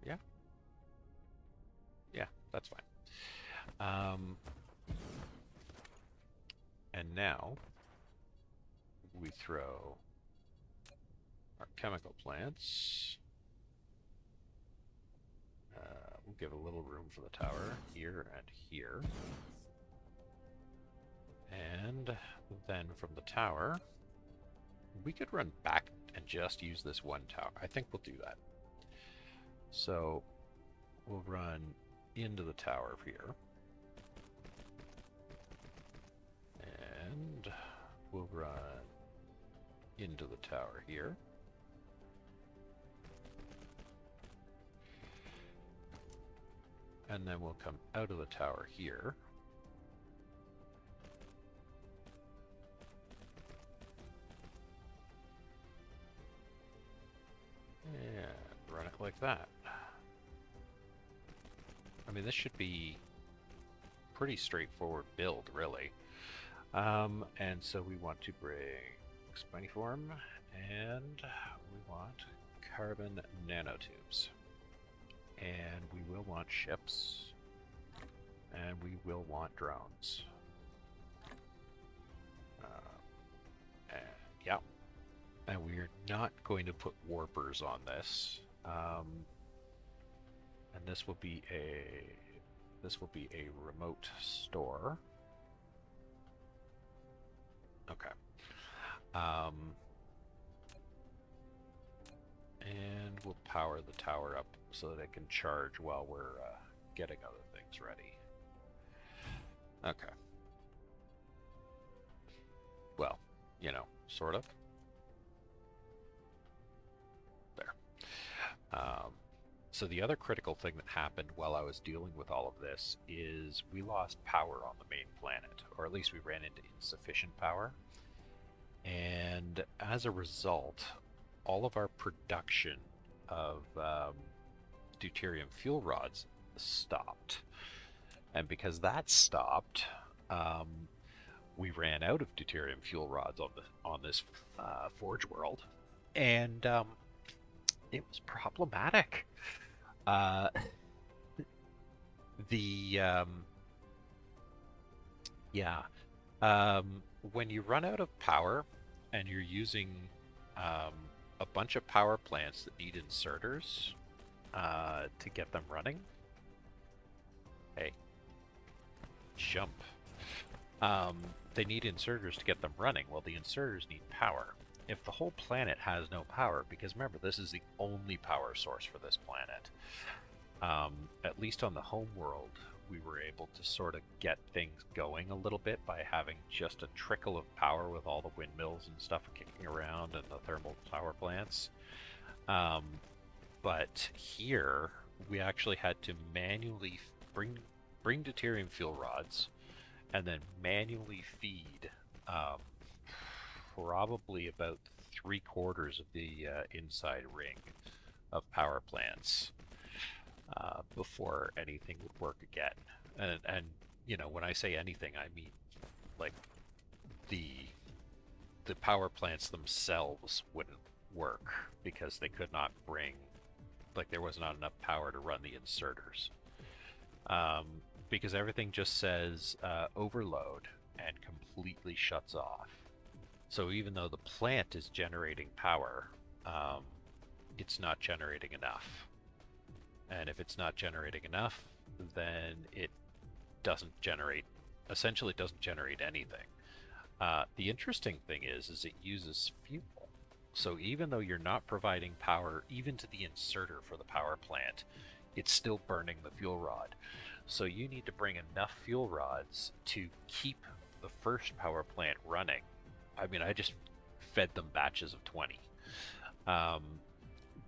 Yeah. Yeah, that's fine. And now we throw our chemical plants. We'll give a little room for the tower here and here. And then from the tower, we could run back and just use this one tower. I think we'll do that. So we'll run into the tower here. And we'll run into the tower here. And then we'll come out of the tower here. And run it like that. I mean, this should be pretty straightforward build, really. And so we want to bring spiniform, and we want carbon nanotubes. And we will want ships, and we will want drones. And yeah, and we're not going to put warpers on this. And this will be a remote store. Okay. And we'll power the tower up so that it can charge while we're getting other things ready. Okay. Well, you know, sort of. There. So the other critical thing that happened while I was dealing with all of this is we lost power on the main planet, or at least we ran into insufficient power. And as a result, all of our production of deuterium fuel rods stopped. And because that stopped, we ran out of deuterium fuel rods on this Forge world, and it was problematic. When you run out of power and you're using a bunch of power plants that need inserters to get them running. Hey, jump. They need inserters to get them running. Well, the inserters need power. If the whole planet has no power, because remember, this is the only power source for this planet, at least on the home world, we were able to sort of get things going a little bit by having just a trickle of power with all the windmills and stuff kicking around and the thermal power plants. But here, we actually had to manually bring deuterium fuel rods and then manually feed probably about 3/4 of the inside ring of power plants before anything would work again. And you know, when I say anything, I mean like the power plants themselves wouldn't work because they could not bring, like, there was not enough power to run the inserters. Because everything just says overload and completely shuts off. So even though the plant is generating power, it's not generating enough. And if it's not generating enough, then it doesn't generate, essentially it doesn't generate anything. The interesting thing is it uses fuel. So even though you're not providing power even to the inserter for the power plant, it's still burning the fuel rod. So you need to bring enough fuel rods to keep the first power plant running. I mean, I just fed them batches of 20.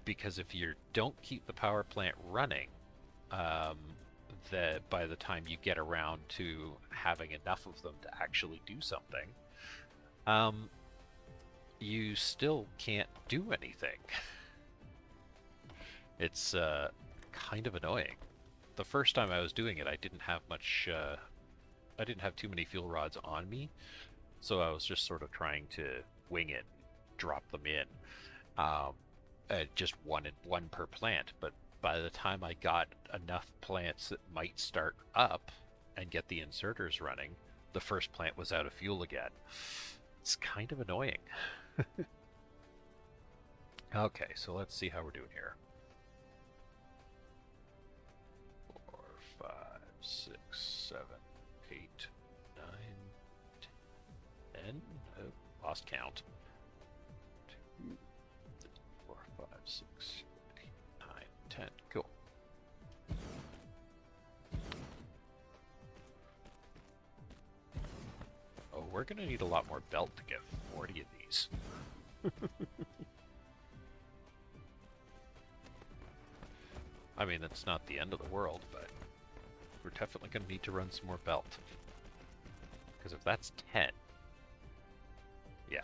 Because if you don't keep the power plant running, by the time you get around to having enough of them to actually do something, you still can't do anything. It's kind of annoying. The first time I was doing it, I didn't have much didn't have too many fuel rods on me, so I was just sort of trying to wing it, drop them in, um, just one per plant. But by the time I got enough plants that might start up and get the inserters running, the first plant was out of fuel again. It's kind of annoying. Okay, so let's see how we're doing here. 4, 5, 6, 7, 8, 9, 10. Oh, lost count. 2, 3, 4, 5, 6, 8, 9, 10. Cool. Oh, we're going to need a lot more belt to get 40 of these. I mean, that's not the end of the world, but we're definitely going to need to run some more belt. Because if that's 10, yeah.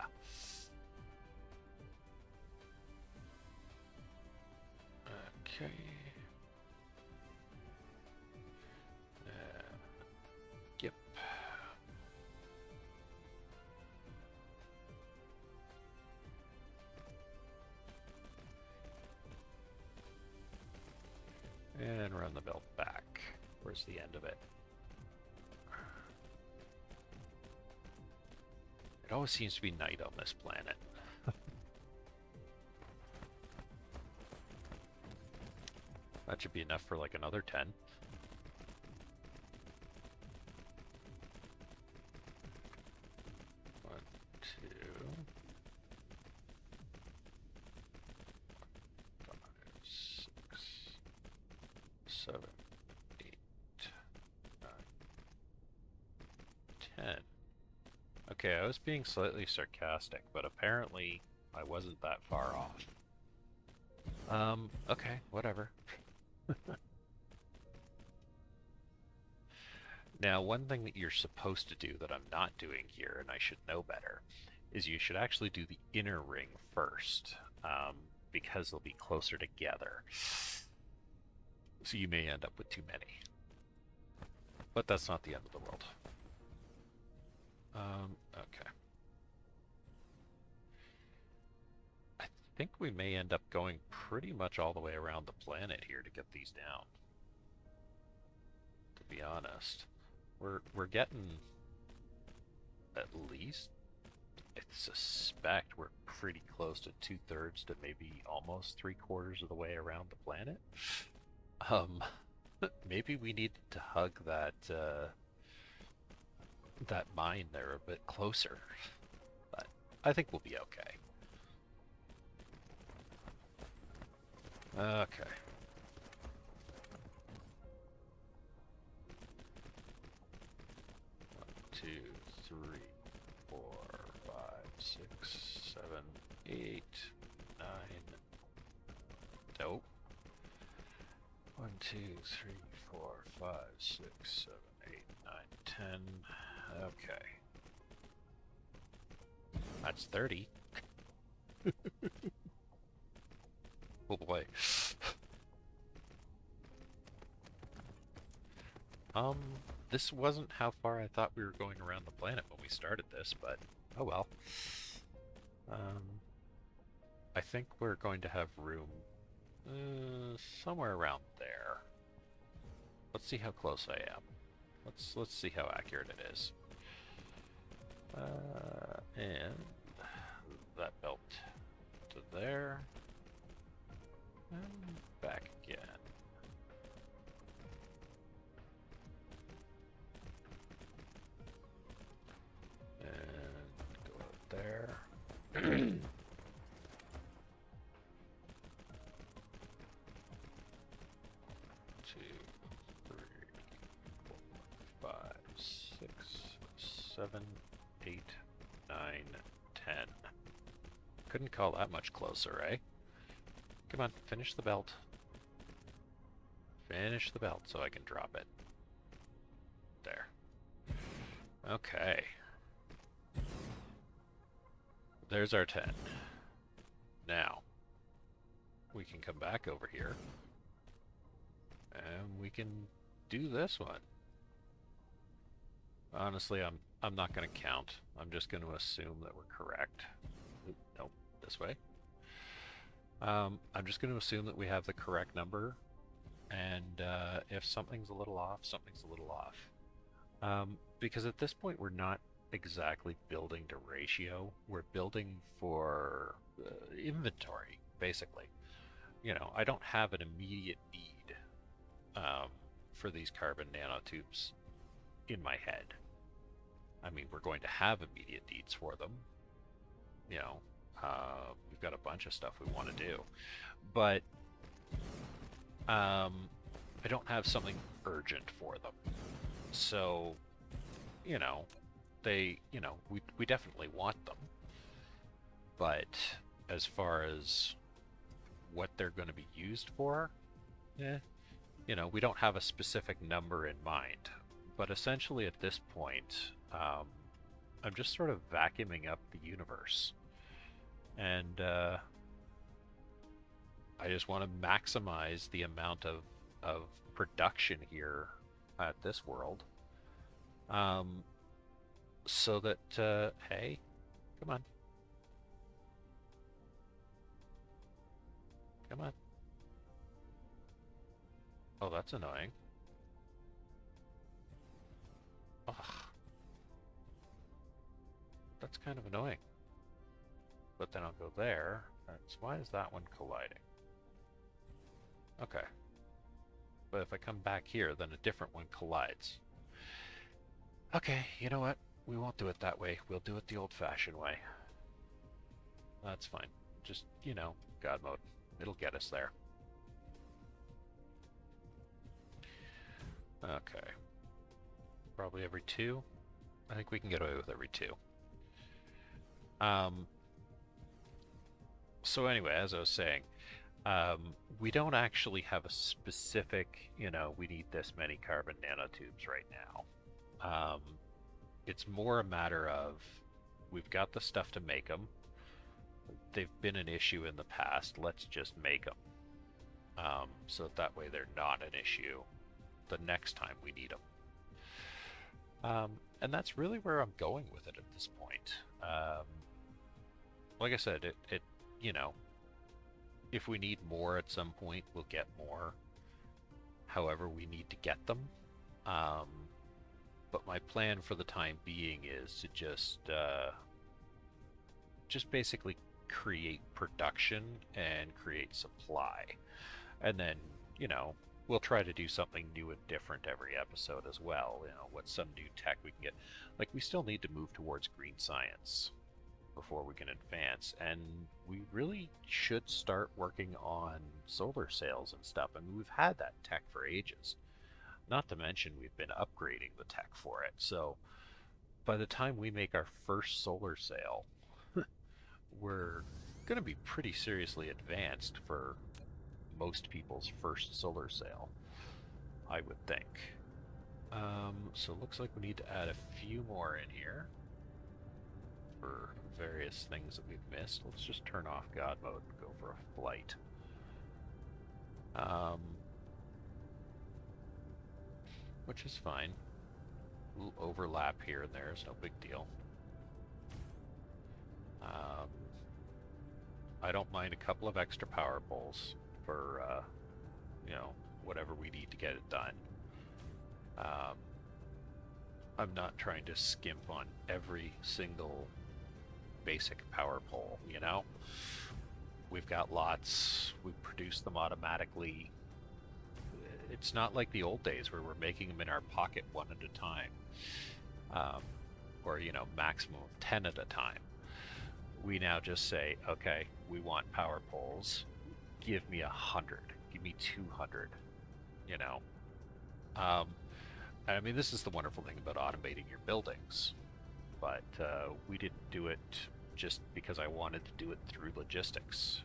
Okay. Yep. And run the belt back. Where's the end of it? It always seems to be night on this planet. That should be enough for like another 10. One, two, 5, 6, 7, 8, 9, 10. Okay, I was being slightly sarcastic, but apparently I wasn't that far off. Okay, whatever. Now, one thing that you're supposed to do that I'm not doing here, and I should know better, is you should actually do the inner ring first, because they'll be closer together. So you may end up with too many. But that's not the end of the world. Okay. I think we may end up going pretty much all the way around the planet here to get these down. To be honest. We're getting at least, I suspect we're pretty close to 2/3 to maybe almost 3/4 of the way around the planet. Maybe we need to hug that that mine there a bit closer, but I think we'll be okay. Okay. Two, 3, 4, 5, 6, 7, 8, 9. Nope. 1, 2, 3, 4, 5, 6, 7, 8, 9, 10. Okay. That's 30. Oh boy. This wasn't how far I thought we were going around the planet when we started this, but oh well. I think we're going to have room somewhere around there. Let's see how close I am. Let's see how accurate it is. And that belt to there. And back again. And go out there. 2, 3, 4, 5, 6, 7, 8, 9, 10. Couldn't call that much closer, eh? Come on, finish the belt. Finish the belt so I can drop it. There. Okay. There's our 10. Now, we can come back over here. And we can do this one. Honestly, I'm not going to count. I'm just going to assume that we're correct. Nope, this way. I'm just going to assume that we have the correct number, and if something's a little off, something's a little off. Because at this point, we're not exactly building to ratio. We're building for inventory, basically. You know, I don't have an immediate need um, for these carbon nanotubes in my head. I mean, we're going to have immediate needs for them. You know, we've got a bunch of stuff we want to do, but I don't have something urgent for them. So, you know, we definitely want them, but as far as what they're going to be used for, yeah, we don't have a specific number in mind. But essentially, at this point, I'm just sort of vacuuming up the universe, and I just want to maximize the amount of production here at this world, um, so that hey, come on, come on. Oh, that's annoying. Ugh, that's kind of annoying. But then I'll go there. That's, why is that one colliding? Okay. But if I come back here, then a different one collides. Okay, you know what? We won't do it that way. We'll do it the old-fashioned way. That's fine. Just, God mode. It'll get us there. Okay. Probably every two. I think we can get away with every two. Um, so anyway, as I was saying, we don't actually have a specific, we need this many carbon nanotubes right now. It's more a matter of we've got the stuff to make them. They've been an issue in the past. Let's just make them. So that way they're not an issue the next time we need them. And that's really where I'm going with it at this point. Like I said, if we need more at some point, we'll get more. However, we need to get them. But my plan for the time being is to just basically create production and create supply. And then, we'll try to do something new and different every episode as well. What's some new tech we can get. Like, we still need to move towards green science before we can advance, and we really should start working on solar sails and stuff. I mean, we've had that tech for ages. Not to mention, we've been upgrading the tech for it. So by the time we make our first solar sail, we're going to be pretty seriously advanced for most people's first solar sail, I would think. So it looks like we need to add a few more in here for various things that we've missed. Let's just turn off God mode and go for a flight. Which is fine. A little overlap here and there is no big deal. I don't mind a couple of extra power poles for, whatever we need to get it done. I'm not trying to skimp on every single basic power pole, We've got lots, we produce them automatically. It's not like the old days where we're making them in our pocket one at a time, or, maximum of 10 at a time. We now just say, okay, we want power poles. Give me 100. Give me 200. I mean, this is the wonderful thing about automating your buildings. But we didn't do it just because I wanted to do it through logistics.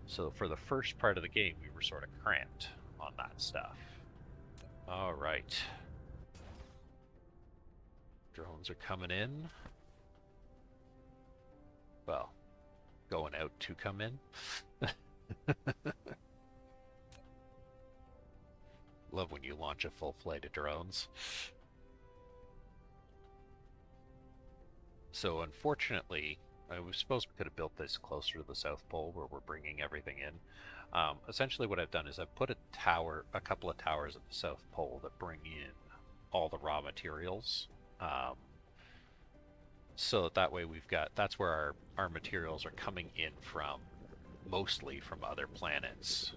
So for the first part of the game, we were sort of cramped on that stuff. All right. Drones are coming in. Well, going out to come in. Love when you launch a full flight of drones. So unfortunately, I suppose we could have built this closer to the South Pole where we're bringing everything in. Essentially what I've done is I've put a couple of towers at the South Pole that bring in all the raw materials. Um, so that way that's where our materials are coming in from, mostly from other planets.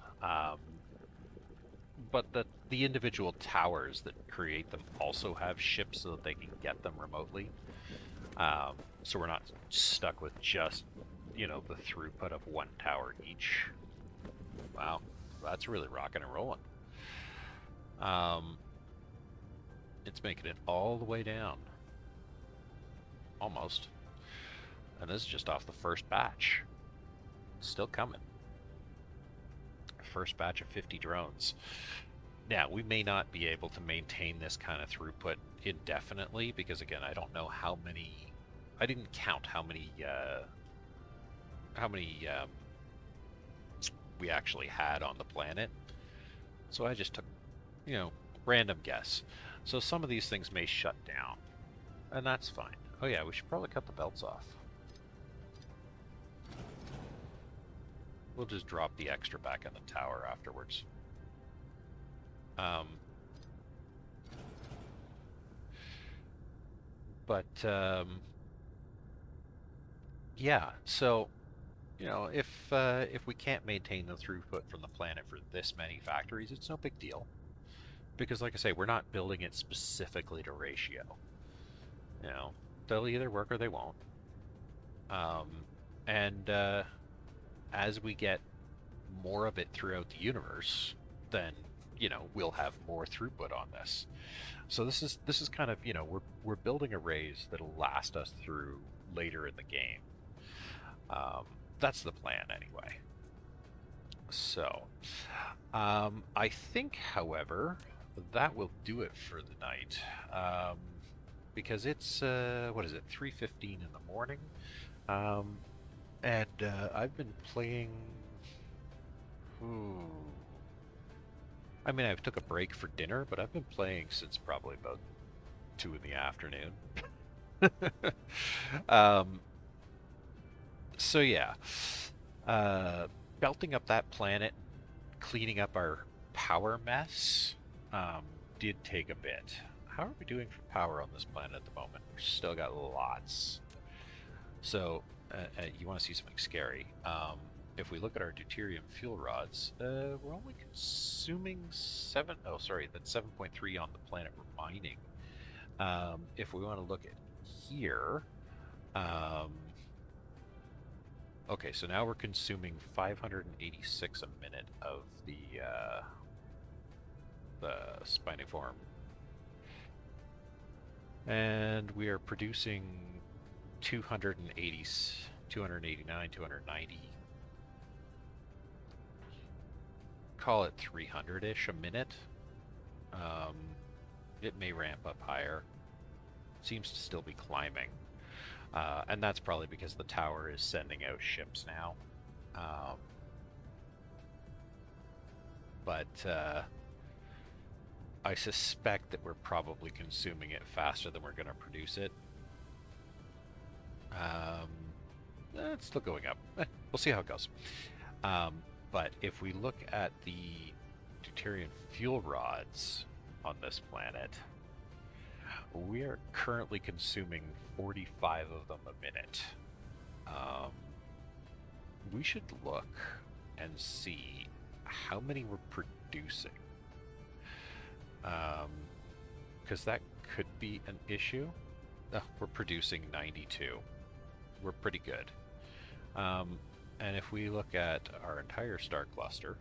But the individual towers that create them also have ships so that they can get them remotely. So we're not stuck with just, the throughput of one tower each. Wow, that's really rocking and rolling. Um, it's making it all the way down, almost. And this is just off the first batch. Still coming. First batch of 50 drones. Now, we may not be able to maintain this kind of throughput indefinitely because, again, I don't know how many. I didn't count how many we actually had on the planet. So I just took, random guess. So some of these things may shut down, and that's fine. Oh yeah, we should probably cut the belts off. We'll just drop the extra back in the tower afterwards. Yeah, so if we can't maintain the throughput from the planet for this many factories, it's no big deal. Because like I say, we're not building it specifically to ratio. You know, they'll either work or they won't. Um, and as we get more of it throughout the universe, then we'll have more throughput on this. So this is kind of we're building arrays that'll last us through later in the game. Um, that's the plan anyway. So I think, however, that will do it for the night. Because it's what is it, 3:15 in the morning, um, and I've been playing. Ooh, I mean, I took a break for dinner, but I've been playing since probably about 2 in the afternoon. um, so yeah, uh, belting up that planet, cleaning up our power mess, um, did take a bit. How are we doing for power on this planet at the moment? We've still got lots. So, you want to see something scary? If we look at our deuterium fuel rods, we're only consuming 7. Oh, sorry, that's 7.3 on the planet we're mining. If we want to look at here, okay, so now we're consuming 586 a minute of the spiniform, and we are producing 280, 289, 290. Call it 300-ish a minute. It may ramp up higher. Seems to still be climbing. And that's probably because the tower is sending out ships now. But I suspect that we're probably consuming it faster than we're going to produce it. It's still going up. We'll see how it goes. But if we look at the deuterium fuel rods on this planet, we are currently consuming 45 of them a minute. We should look and see how many we're producing. Because that could be an issue. We're producing 92. We're pretty good. And if we look at our entire star cluster,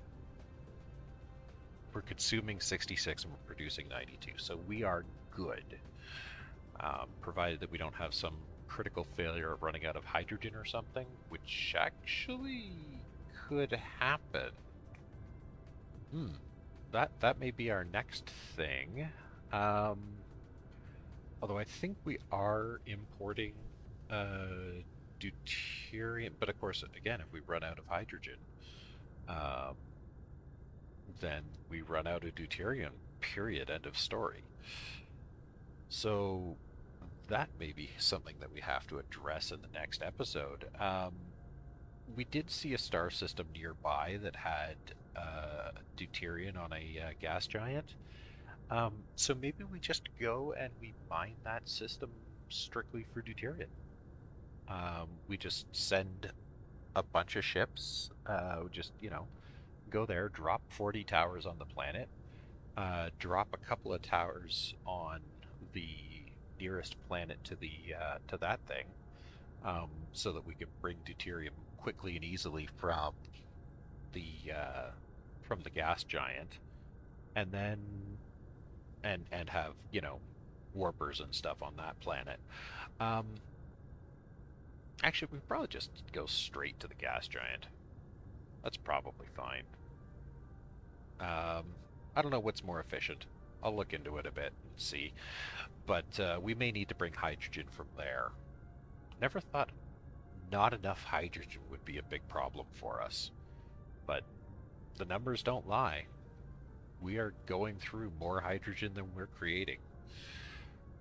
we're consuming 66 and we're producing 92. So we are good. Provided that we don't have some critical failure of running out of hydrogen or something, which actually could happen. That may be our next thing. Although I think we are importing deuterium, but of course, again, if we run out of hydrogen, then we run out of deuterium, period, end of story. So that may be something that we have to address in the next episode. We did see a star system nearby that had deuterium on a gas giant. So maybe we just go and we mine that system strictly for deuterium. We just send a bunch of ships. Just go there, drop 40 towers on the planet, drop a couple of towers on the nearest planet to that thing, so that we can bring deuterium quickly and easily the from the gas giant, and then and have warpers and stuff on that planet. Um, Actually, we probably just go straight to the gas giant. That's probably fine. Um, I don't know what's more efficient. I'll look into it a bit and see. But we may need to bring hydrogen from there. Never thought not enough hydrogen would be a big problem for us. But the numbers don't lie. We are going through more hydrogen than we're creating.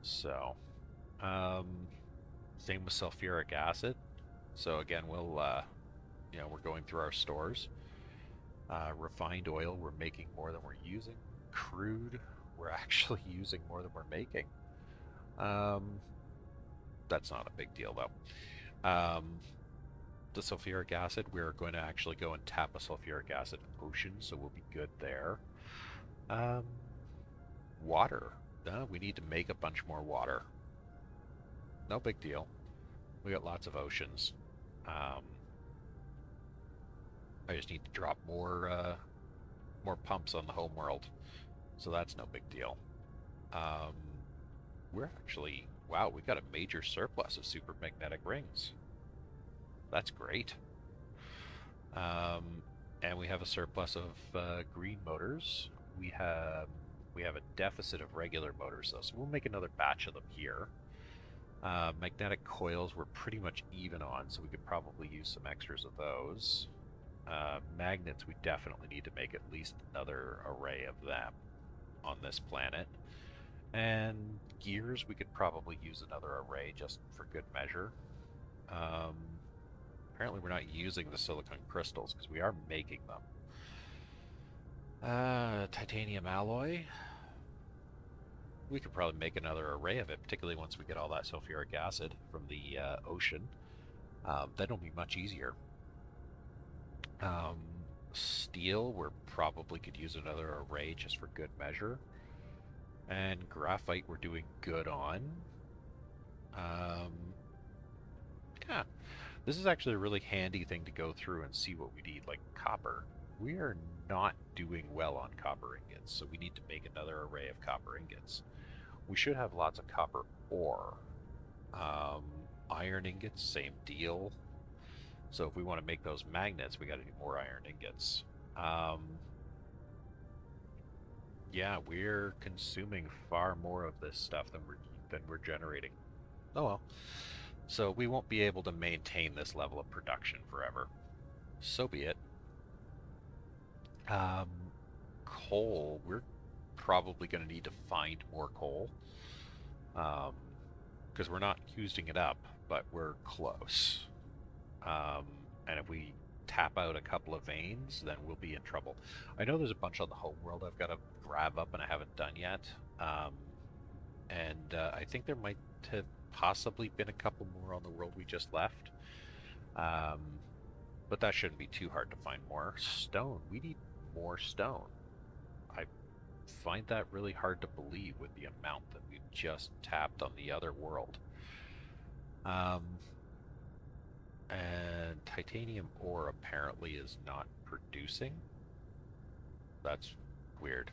So, um, same with sulfuric acid. So again, we're going through our stores. Refined oil, we're making more than we're using. Crude, we're actually using more than we're making. Um, that's not a big deal though. The sulfuric acid, we're going to actually go and tap a sulfuric acid ocean, so we'll be good there. Um, Water. We need to make a bunch more water. No big deal. We got lots of oceans. Um, I just need to drop more pumps on the home world, so that's no big deal. Um, we're actually wow, we got a major surplus of supermagnetic rings. That's great. Um, and we have a surplus of green motors. We have we have a deficit of regular motors though, so we'll make another batch of them here. Magnetic coils we're pretty much even on, so we could probably use some extras of those. Magnets, we definitely need to make at least another array of them on this planet. And gears, we could probably use another array just for good measure. Um, Apparently we're not using the silicon crystals because we are making them. Titanium alloy. We could probably make another array of it, particularly once we get all that sulfuric acid from the ocean. That'll be much easier. Um, Steel, we probably could use another array just for good measure. And graphite, we're doing good on. Um, yeah, this is actually a really handy thing to go through and see what we need, like copper. We are not doing well on copper ingots, so we need to make another array of copper ingots. We should have lots of copper ore. Um, Iron ingots, same deal. So if we want to make those magnets, we got to do more iron ingots. Um, yeah, we're consuming far more of this stuff than we're generating. Oh well. So we won't be able to maintain this level of production forever. So be it. Um, Coal, we're probably going to need to find more coal, because we're not using it up, but we're close. Um, and if we tap out a couple of veins, then we'll be in trouble. I know there's a bunch on the home world I've got to grab up and I haven't done yet. Um, and I think there might have possibly been a couple more on the world we just left. Um, but that shouldn't be too hard to find more. Stone. We need more stone. I find that really hard to believe with the amount that we've just tapped on the other world. Um, and titanium ore apparently is not producing. That's weird.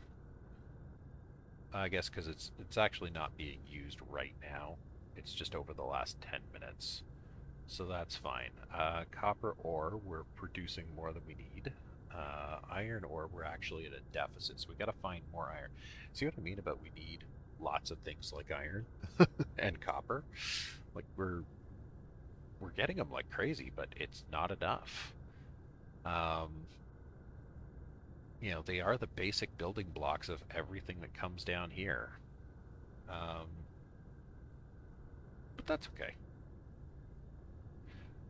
I guess because it's actually not being used right now. It's just over the last 10 minutes. So that's fine. Copper ore, we're producing more than we need. Iron ore, we're actually at a deficit, so we got to find more iron. See what I mean about we need lots of things like iron and copper? Like we're getting them like crazy, but it's not enough. Um, they are the basic building blocks of everything that comes down here. Um, but that's okay.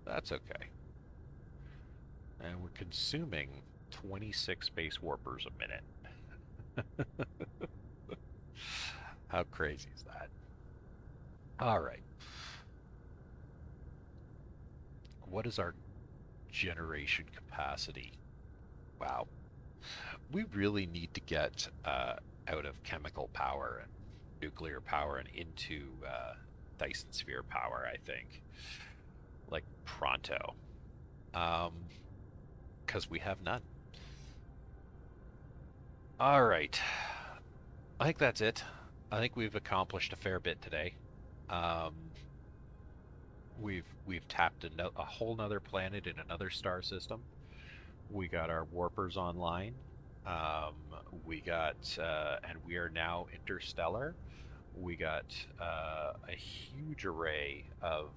That's okay. And we're consuming 26 space warpers a minute. How crazy is that? All right. What is our generation capacity? Wow. We really need to get out of chemical power and nuclear power and into Dyson Sphere power, I think. Like pronto. Because we have none. All right. I think that's it. I think we've accomplished a fair bit today. Um, we've tapped a whole nother planet in another star system. We got our warpers online. Um, we got and we are now interstellar. We got a huge array of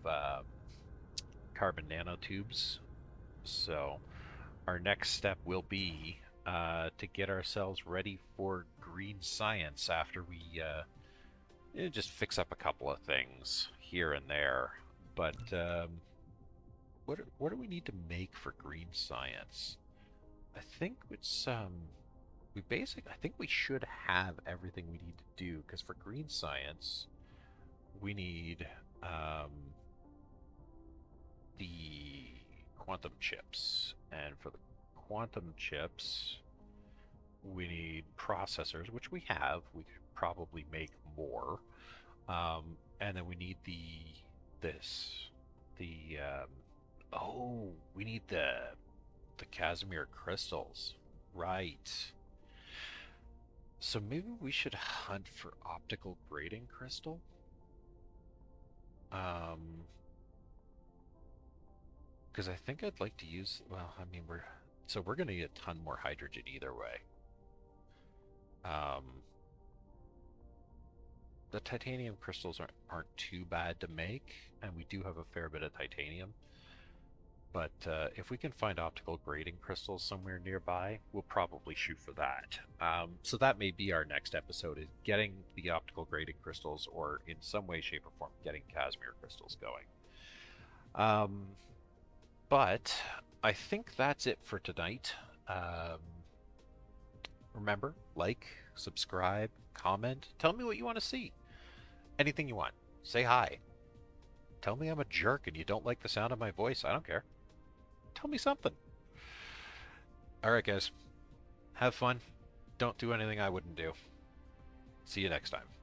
carbon nanotubes. So our next step will be to get ourselves ready for green science after we just fix up a couple of things here and there. But what do we need to make for green science? I think it's I think we should have everything we need to do because for green science we need um, the quantum chips, and for the quantum chips we need processors, which we have. We could probably make more, and then we need this the oh, we need the Casimir crystals, right? So maybe we should hunt for optical grading crystal. Um, because I think I'd like to use. Well, I mean, we're going to need a ton more hydrogen either way. Um, the titanium crystals aren't too bad to make, and we do have a fair bit of titanium. But if we can find optical grading crystals somewhere nearby, we'll probably shoot for that. So that may be our next episode: is getting the optical grading crystals, or in some way, shape, or form, getting Casimir crystals going. Um, but I think that's it for tonight. Um, remember, like, subscribe, comment. Tell me what you want to see. Anything you want. Say hi. Tell me I'm a jerk and you don't like the sound of my voice. I don't care. Tell me something. All right, guys. Have fun. Don't do anything I wouldn't do. See you next time.